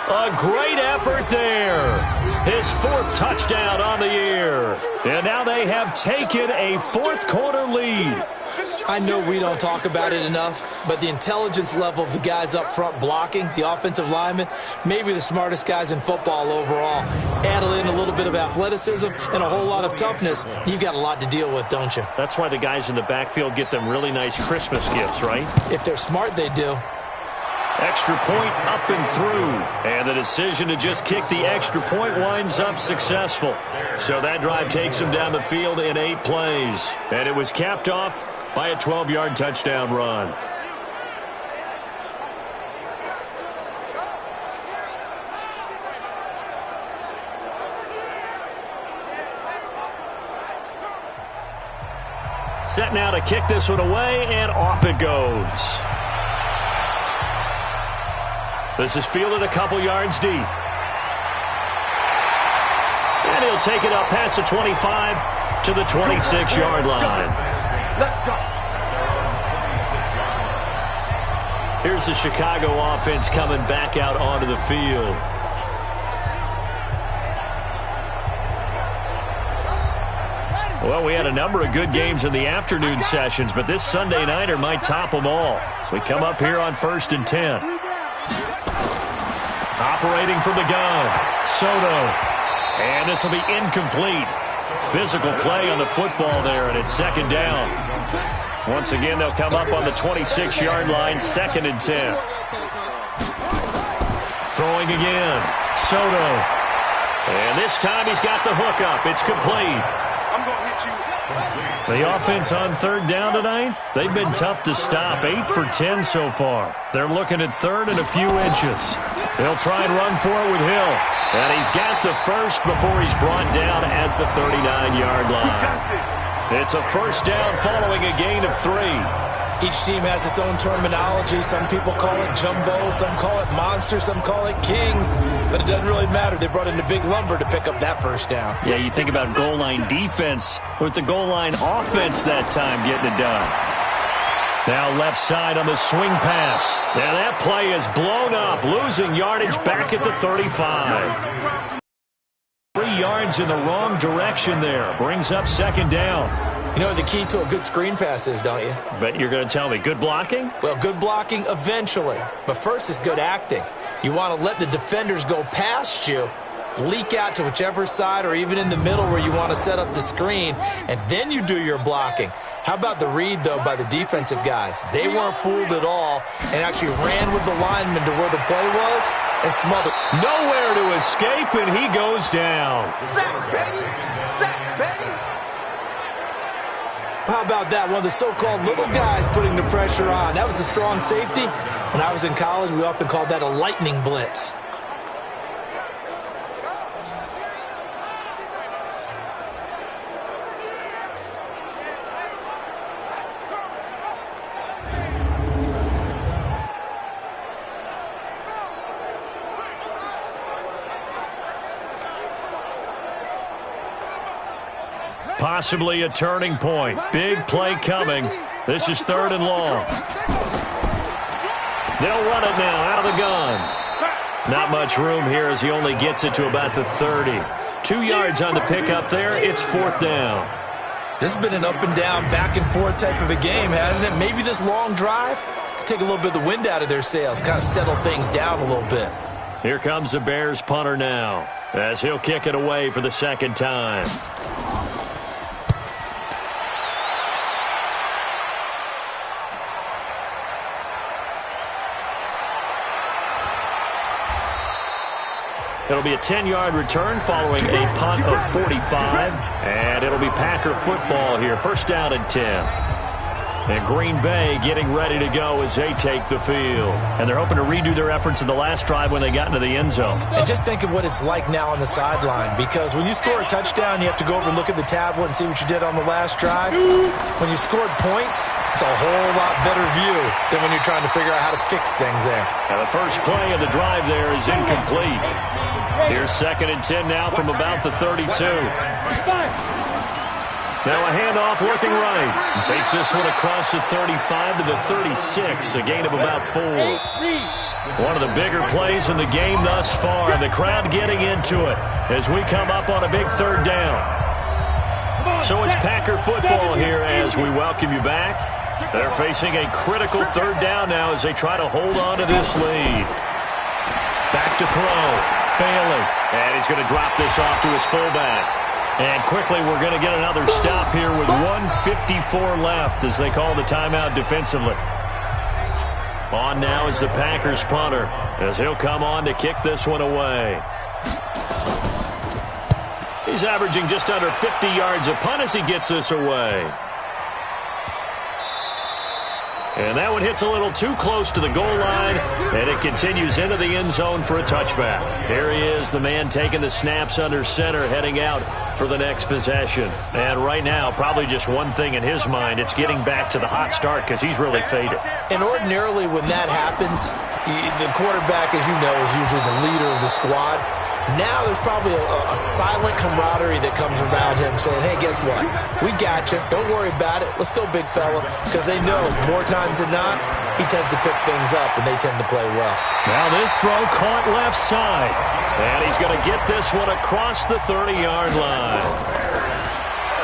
A great effort there. His fourth touchdown on the year. And now they have taken a fourth-quarter lead. I know we don't talk about it enough, but the intelligence level of the guys up front blocking, the offensive linemen, maybe the smartest guys in football overall. Add in a little bit of athleticism and a whole lot of toughness. You've got a lot to deal with, don't you? That's why the guys in the backfield get them really nice Christmas gifts, right? If they're smart, they do. Extra point up and through. And the decision to just kick the extra point winds up successful. So that drive takes them down the field in 8 plays. And it was capped off by a 12-yard touchdown run. Set now to kick this one away, and off it goes. This is fielded a couple yards deep. And he'll take it up past the 25 to the 26-yard line. Let's go. Here's the Chicago offense coming back out onto the field. Well, we had a number of good games in the afternoon sessions, but this Sunday nighter might top them all. So we come up here on 1st and 10. Operating from the gun, Soto. And this will be incomplete. Physical play on the football there, and it's 2nd down. Once again, they'll come up on the 26-yard line, 2nd and 10. Throwing again, Soto. And this time he's got the hook up. It's complete. I'm going to hit you. The offense on 3rd down tonight, they've been tough to stop. 8 for 10 so far. They're looking at 3rd and a few inches. They'll try and run for it with Hill. And he's got the first before he's brought down at the 39-yard line. It's a 1st down following a gain of 3. Each team has its own terminology. Some people call it jumbo, some call it monster, some call it king. But it doesn't really matter. They brought in the big lumber to pick up that 1st down. Yeah, you think about goal line defense with the goal line offense that time getting it done. Now left side on the swing pass. Now that play is blown up, losing yardage back at the 35. 3 yards in the wrong direction there. Brings up 2nd down. You know what the key to a good screen pass is, don't you? But you're going to tell me, good blocking? Well, good blocking eventually. But first is good acting. You want to let the defenders go past you, leak out to whichever side or even in the middle where you want to set up the screen, and then you do your blocking. How about the read, though, by the defensive guys? They weren't fooled at all and actually ran with the lineman to where the play was and smothered. Nowhere to escape, and he goes down. Sack, baby. Sack, baby. How about that? One of the so-called little guys putting the pressure on. That was the strong safety. When I was in college, we often called that a lightning blitz. Possibly a turning point. Big play coming. This is 3rd and long. They'll run it now out of the gun. Not much room here as he only gets it to about the 30. 2 yards on the pickup there. It's 4th down. This has been an up and down, back and forth type of a game, hasn't it? Maybe this long drive could take a little bit of the wind out of their sails, kind of settle things down a little bit. Here comes the Bears punter now as he'll kick it away for the 2nd time. It'll be a 10-yard return following a punt of 45, and it'll be Packer football here. 1st down and 10. And Green Bay getting ready to go as they take the field. And they're hoping to redo their efforts in the last drive when they got into the end zone. And just think of what it's like now on the sideline, because when you score a touchdown, you have to go over and look at the tablet and see what you did on the last drive. When you scored points, it's a whole lot better view than when you're trying to figure out how to fix things there. And the first play of the drive there is incomplete. Here's 2nd and 10 now from about the 32. Now a handoff looking right. And takes this one across the 35 to the 36, a gain of about 4. One of the bigger plays in the game thus far, and the crowd getting into it as we come up on a big 3rd down. So it's Packer football here as we welcome you back. They're facing a critical 3rd down now as they try to hold on to this lead. Back to throw. Bailey. And he's going to drop this off to his fullback. And quickly we're going to get another stop here with 1:54 left as they call the timeout defensively. On now is the Packers punter as he'll come on to kick this one away. He's averaging just under 50 yards a punt as he gets this away. And that one hits a little too close to the goal line, and it continues into the end zone for a touchback. Here he is, the man taking the snaps under center, heading out for the next possession. And right now, probably just one thing in his mind, it's getting back to the hot start because he's really faded. And ordinarily when that happens, the quarterback, as you know, is usually the leader of the squad. Now there's probably a silent camaraderie that comes around him saying, hey, guess what? We got you. Don't worry about it. Let's go, big fella. Because they know more times than not, he tends to pick things up, and they tend to play well. Now this throw caught left side. And he's going to get this one across the 30-yard line.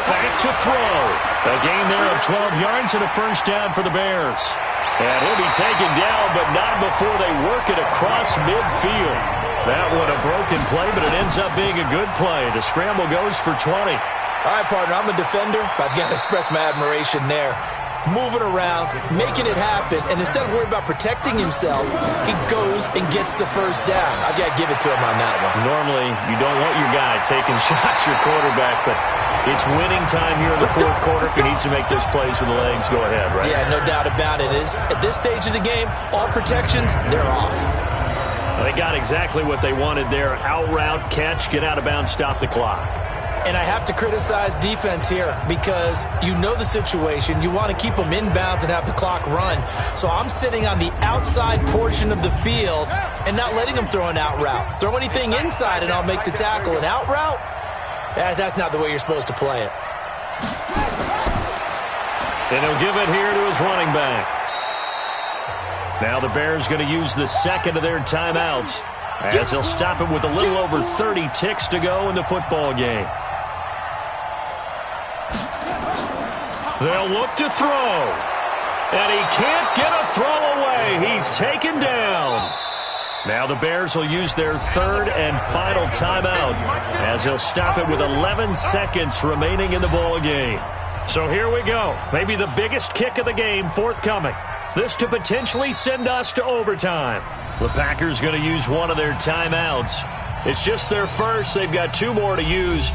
Back to throw. A gain there of 12 yards and a first down for the Bears. And he'll be taken down, but not before they work it across midfield. That one a broken play, but it ends up being a good play. The scramble goes for 20. All right, partner, I'm a defender, but I've got to express my admiration there. Moving around, making it happen, and instead of worrying about protecting himself, he goes and gets the first down. I've got to give it to him on that one. Normally, you don't want your guy taking shots, your quarterback, but it's winning time here in the 4th quarter. If he needs to make those plays with the legs, go ahead, right? Yeah, no doubt about it. At this stage of the game, all protections, they're off. They got exactly what they wanted there. Out route, catch, get out of bounds, stop the clock. And I have to criticize defense here because you know the situation. You want to keep them inbounds and have the clock run. So I'm sitting on the outside portion of the field and not letting them throw an out route. Throw anything inside and I'll make the tackle. An out route? That's not the way you're supposed to play it. And he'll give it here to his running back. Now the Bears going to use the 2nd of their timeouts as they'll stop it with a little over 30 ticks to go in the football game. They'll look to throw. And he can't get a throw away. He's taken down. Now the Bears will use their 3rd and final timeout as they'll stop it with 11 seconds remaining in the ball game. So here we go. Maybe the biggest kick of the game forthcoming. This to potentially send us to overtime. The Packers going to use one of their timeouts. It's just their first. They've got 2 more to use.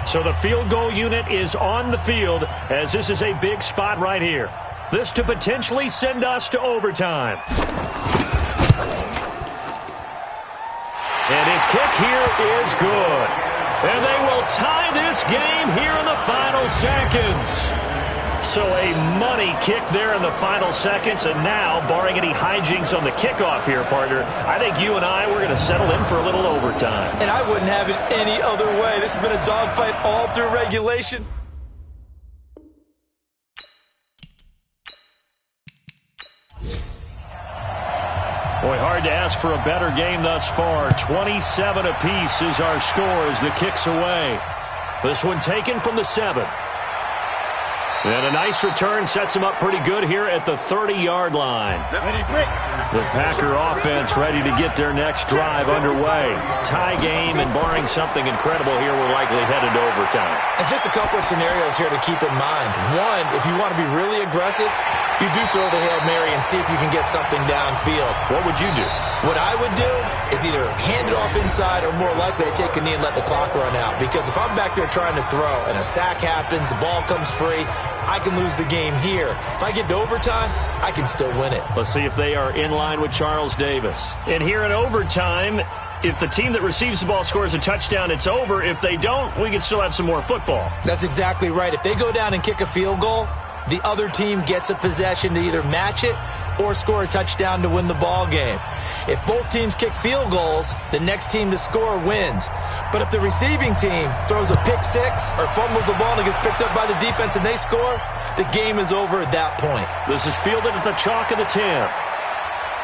So the field goal unit is on the field as this is a big spot right here. This to potentially send us to overtime. And his kick here is good. And they will tie this game here in the final seconds. So a money kick there in the final seconds. And now, barring any hijinks on the kickoff here, partner, I think you and I, we're going to settle in for a little overtime. And I wouldn't have it any other way. This has been a dogfight all through regulation. Boy, hard to ask for a better game thus far. 27 apiece is our score as the kick's away. This one taken from the 7. And a nice return sets him up pretty good here at the 30-yard line. The Packer offense ready to get their next drive underway. Tie game, and barring something incredible here, we're likely headed to overtime. And just a couple of scenarios here to keep in mind. One, if you want to be really aggressive, you do throw the Hail Mary and see if you can get something downfield. What would you do? What I would do is either hand it off inside or more likely to take a knee and let the clock run out. Because if I'm back there trying to throw and a sack happens, the ball comes free, I can lose the game here. If I get to overtime, I can still win it. Let's see if they are in line with Charles Davis. And here in overtime, if the team that receives the ball scores a touchdown, it's over. If they don't, we can still have some more football. That's exactly right. If they go down and kick a field goal, the other team gets a possession to either match it or score a touchdown to win the ball game. If both teams kick field goals, the next team to score wins. But if the receiving team throws a pick six or fumbles the ball and it gets picked up by the defense and they score, the game is over at that point. This is fielded at the chalk of the 10.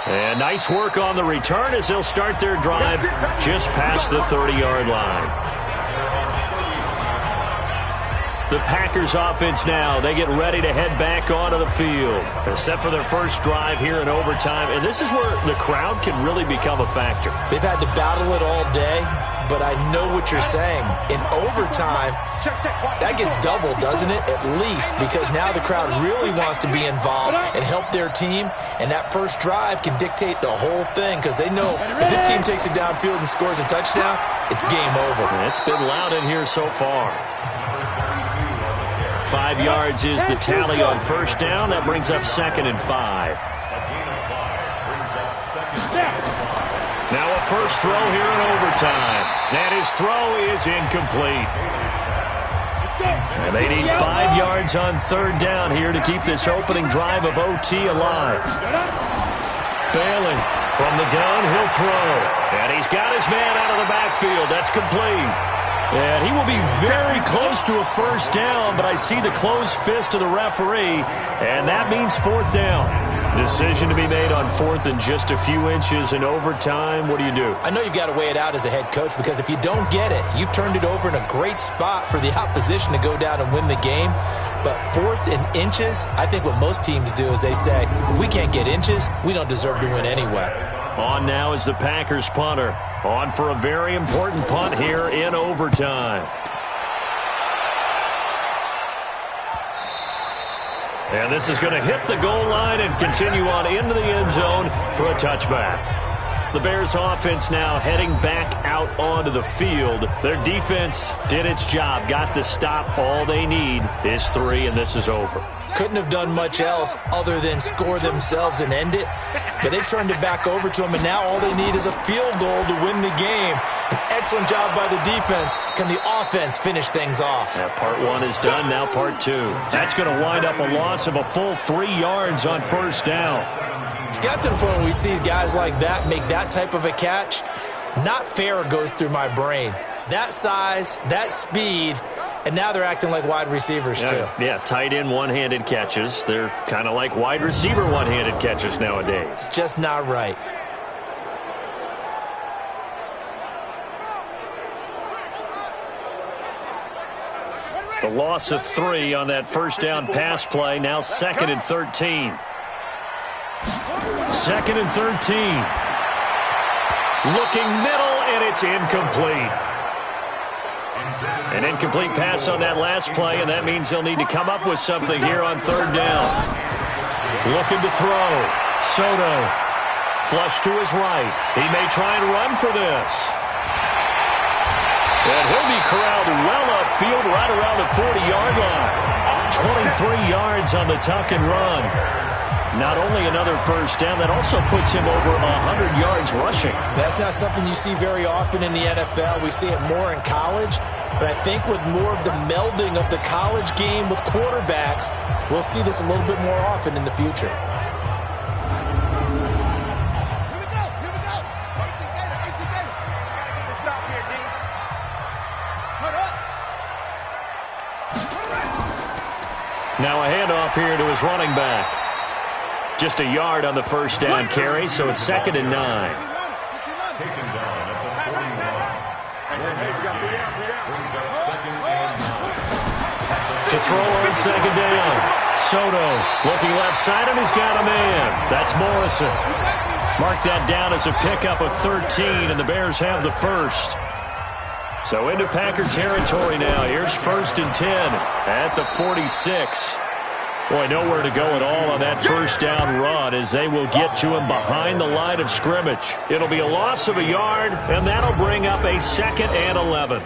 And nice work on the return as they'll start their drive just past the 30-yard line. The Packers offense now, they get ready to head back onto the field. They're set for their first drive here in overtime, and this is where the crowd can really become a factor. They've had to battle it all day, but I know what you're saying. In overtime, that gets doubled, doesn't it? At least, because now the crowd really wants to be involved and help their team, and that first drive can dictate the whole thing because they know if this team takes it downfield and scores a touchdown, it's game over. It's been loud in here so far. 5 yards is the tally on first down. That brings up 2nd and 5. Now a first throw here in overtime. And his throw is incomplete. And they need 5 yards on third down here to keep this opening drive of OT alive. Bailey from the gun, he'll throw. And he's got his man out of the backfield. That's complete. And he will be very close to a first down, but I see the closed fist of the referee, and that means 4th down. Decision to be made on 4th and just a few inches in overtime. What do you do? I know you've got to weigh it out as a head coach because if you don't get it, you've turned it over in a great spot for the opposition to go down and win the game. But 4th and inches, I think what most teams do is they say, if we can't get inches, we don't deserve to win anyway. On now is the Packers punter. On for a very important punt here in overtime. And this is going to hit the goal line and continue on into the end zone for a touchback. The Bears offense now heading back out onto the field. Their defense did its job, got the stop. All they need is 3, and this is over. Couldn't have done much else other than score themselves and end it. But they turned it back over to them, and now all they need is a field goal to win the game. An excellent job by the defense. Can the offense finish things off? That part 1 is done, now part 2. That's going to wind up a loss of a full 3 yards on first down. It's got to the point where we see guys like that make that type of a catch. Not fair goes through my brain. That size, that speed, and now they're acting like wide receivers too. Yeah, tight end one-handed catches. They're kind of like wide receiver one-handed catches nowadays. Just not right. The loss of 3 on that first down pass play. Now 2nd and 13. 2nd and 13. Looking middle, and it's incomplete. An incomplete pass on that last play, and that means they'll need to come up with something here on third down. Looking to throw. Soto. Flush to his right. He may try and run for this. And he'll be corralled well upfield right around the 40-yard line. 23 yards on the tuck and run. Not only another first down, that also puts him over 100 yards rushing. That's not something you see very often in the NFL. We see it more in college. But I think with more of the melding of the college game with quarterbacks, we'll see this a little bit more often in the future. Now a handoff here to his running back. Just a yard on the first down carry, so it's 2nd and 9. Taken down at the 41. Brings up 2nd and 9. To throw on second down. Soto looking left side, and he's got a man. That's Morrison. Mark that down as a pickup of 13, and the Bears have the first. So into Packer territory now. Here's 1st and 10 at the 46. Boy, nowhere to go at all on that first down run as they will get to him behind the line of scrimmage. It'll be a loss of a yard, and that'll bring up a 2nd and 11.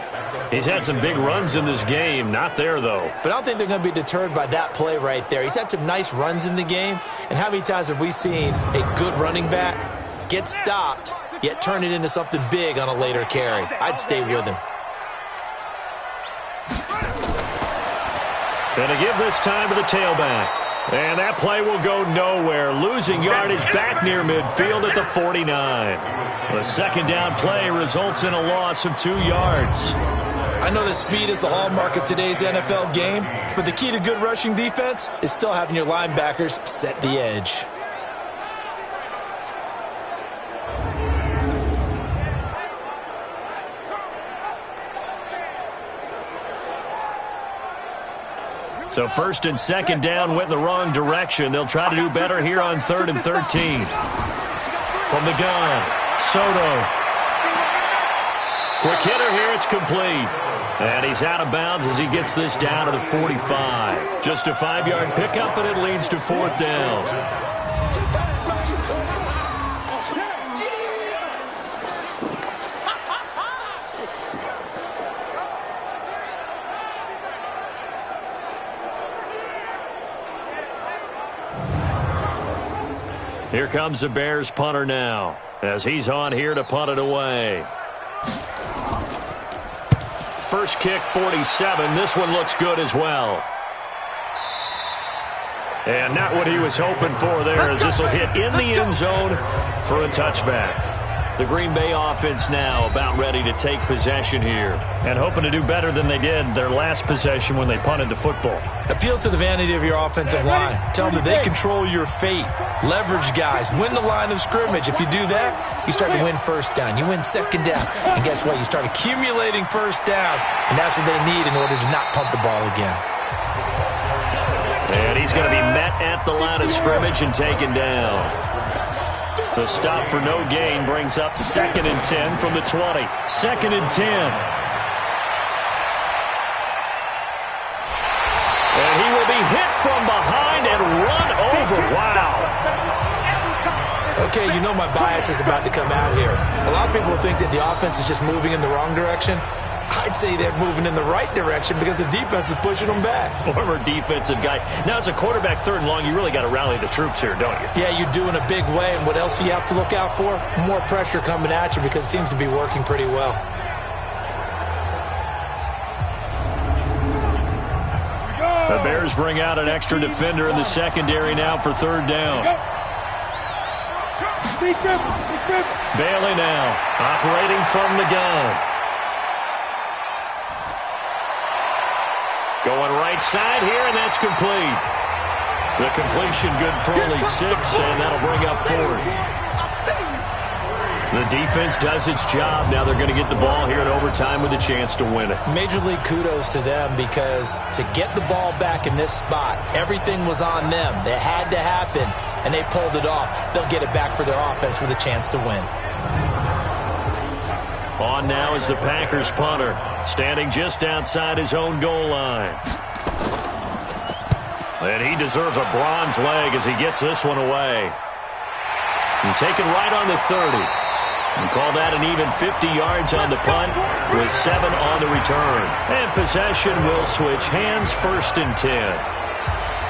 He's had some big runs in this game. Not there, though. But I don't think they're going to be deterred by that play right there. He's had some nice runs in the game. And how many times have we seen a good running back get stopped, yet turn it into something big on a later carry? I'd stay with him. Going to give this time to the tailback. And that play will go nowhere. Losing yardage back near midfield at the 49. The 2nd down play results in a loss of 2 yards. I know that speed is the hallmark of today's NFL game, but the key to good rushing defense is still having your linebackers set the edge. So 1st and 2nd down went in the wrong direction. They'll try to do better here on 3rd and 13. From the gun, Soto. Quick hitter here, it's complete. And he's out of bounds as he gets this down to the 45. Just a 5-yard pickup, and it leads to 4th down. Here comes the Bears punter now as he's on here to punt it away. First kick, 47. This one looks good as well. And not what he was hoping for there, as this will hit in the end zone for a touchback. The Green Bay offense now about ready to take possession here and hoping to do better than they did their last possession when they punted the football. Appeal to the vanity of your offensive line. Tell them that they control your fate. Leverage guys. Win the line of scrimmage. If you do that, you start to win 1st down. You win 2nd down. And guess what? You start accumulating 1st downs. And that's what they need in order to not punt the ball again. And he's going to be met at the line of scrimmage and taken down. The stop for no gain brings up 2nd and 10 from the 20. 2nd and 10. And he will be hit from behind and run over. Wow. Okay, you know my bias is about to come out here. A lot of people think that the offense is just moving in the wrong direction. I'd say they're moving in the right direction because the defense is pushing them back. Former defensive guy. Now, as a quarterback 3rd and long, you really got to rally the troops here, don't you? Yeah, you do in a big way. And what else do you have to look out for? More pressure coming at you because it seems to be working pretty well. The Bears bring out an extra defender in the secondary now for 3rd down. Bailey now operating from the gun. Going right side here, and that's complete. The completion good for only 6, and that'll bring up 4th. The defense does its job. Now they're going to get the ball here in overtime with a chance to win it. Major league kudos to them because to get the ball back in this spot, everything was on them. It had to happen, and they pulled it off. They'll get it back for their offense with a chance to win. On now is the Packers punter, standing just outside his own goal line. And he deserves a bronze leg as he gets this one away. And taken right on the 30. And call that an even 50 yards on the punt with 7 on the return. And possession will switch hands, 1st and 10.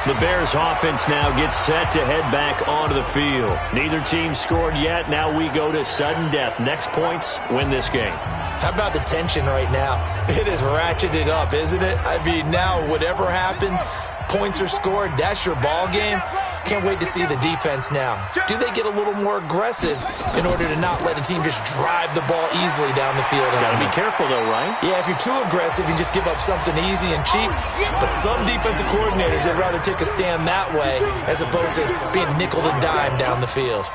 The Bears offense now gets set to head back onto the field. Neither team scored yet. Now we go to sudden death. Next points win this game. How about the tension right now? It is ratcheted up, isn't it? I mean, now whatever happens, points are scored. That's your ball game. Can't wait to see the defense now. Do they get a little more aggressive in order to not let a team just drive the ball easily down the field? Got to be careful, though, right? Yeah, if you're too aggressive, you just give up something easy and cheap. But some defensive coordinators, they'd rather take a stand that way as opposed to being nickel and dime down the field.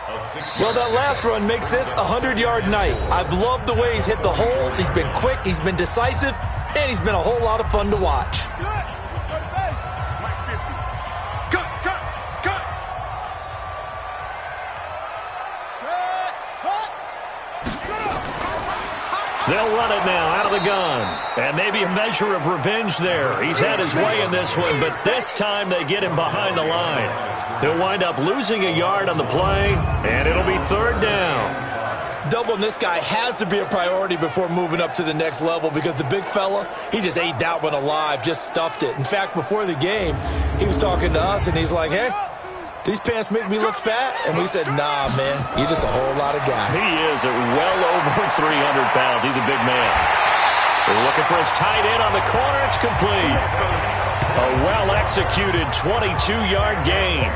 Well, that last run makes this a 100-yard night. I've loved the way he's hit the holes. He's been quick, he's been decisive, and he's been a whole lot of fun to watch. They'll run it now out of the gun. And maybe a measure of revenge there. He's had his way in this one, but this time they get him behind the line. He'll wind up losing a yard on the play, and it'll be 3rd down. Doubling this guy has to be a priority before moving up to the next level because the big fella, he just ate that one alive, just stuffed it. In fact, before the game, he was talking to us, and he's like, hey, these pants make me look fat? And we said, nah, man, you're just a whole lot of guy. He is at well over 300 pounds. He's a big man. They're looking for his tight end on the corner. It's complete. A well-executed 22-yard gain.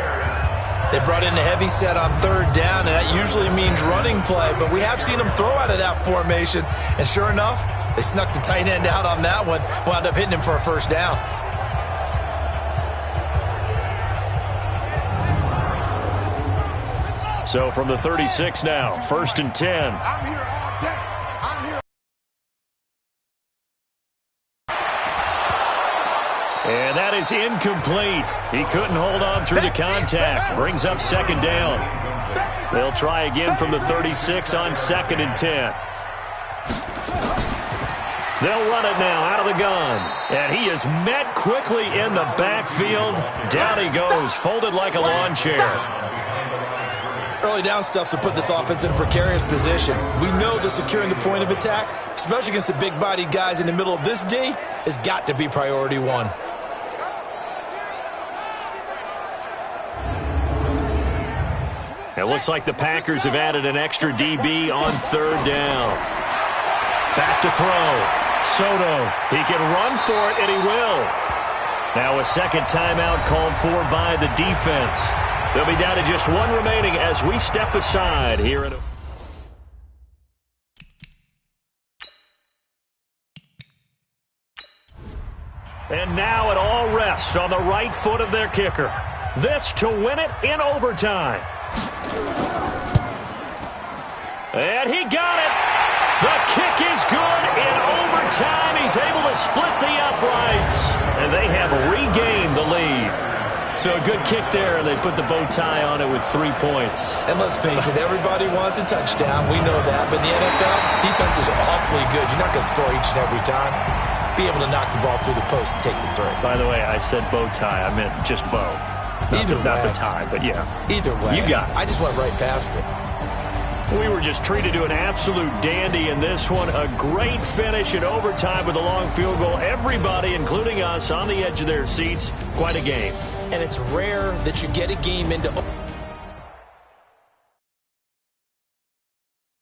They brought in a heavy set on 3rd down, and that usually means running play, but we have seen them throw out of that formation, and sure enough, they snuck the tight end out on that one, wound up hitting him for a 1st down. So from the 36 now, 1st and 10. I'm here all day. I'm here. And that is incomplete. He couldn't hold on through the contact. Brings up 2nd down. They'll try again from the 36 on 2nd and 10. They'll run it now out of the gun. And he is met quickly in the backfield. Down he goes, folded like a lawn chair. Early down stuff to put this offense in a precarious position. We know that securing the point of attack, especially against the big-bodied guys in the middle of this D, has got to be priority 1. It looks like the Packers have added an extra DB on 3rd down. Back to throw. Soto, he can run for it, and he will. Now a 2nd timeout called for by the defense. They'll be down to just 1 remaining as we step aside here in And now it all rests on the right foot of their kicker. This to win it in overtime. And he got it. The kick is good in overtime. He's able to split the uprights. And they have regained the lead. So a good kick there, and they put the bow tie on it with 3 points. And let's face it, everybody wants a touchdown. We know that. But in the NFL, defenses are awfully good. You're not going to score each and every time. Be able to knock the ball through the post and take the 3. By the way, I said bow tie. I meant just bow. Not the tie, but yeah. Either way. You got it. I just went right past it. We were just treated to an absolute dandy in this one. A great finish in overtime with a long field goal. Everybody, including us, on the edge of their seats. Quite a game. And it's rare that you get a game into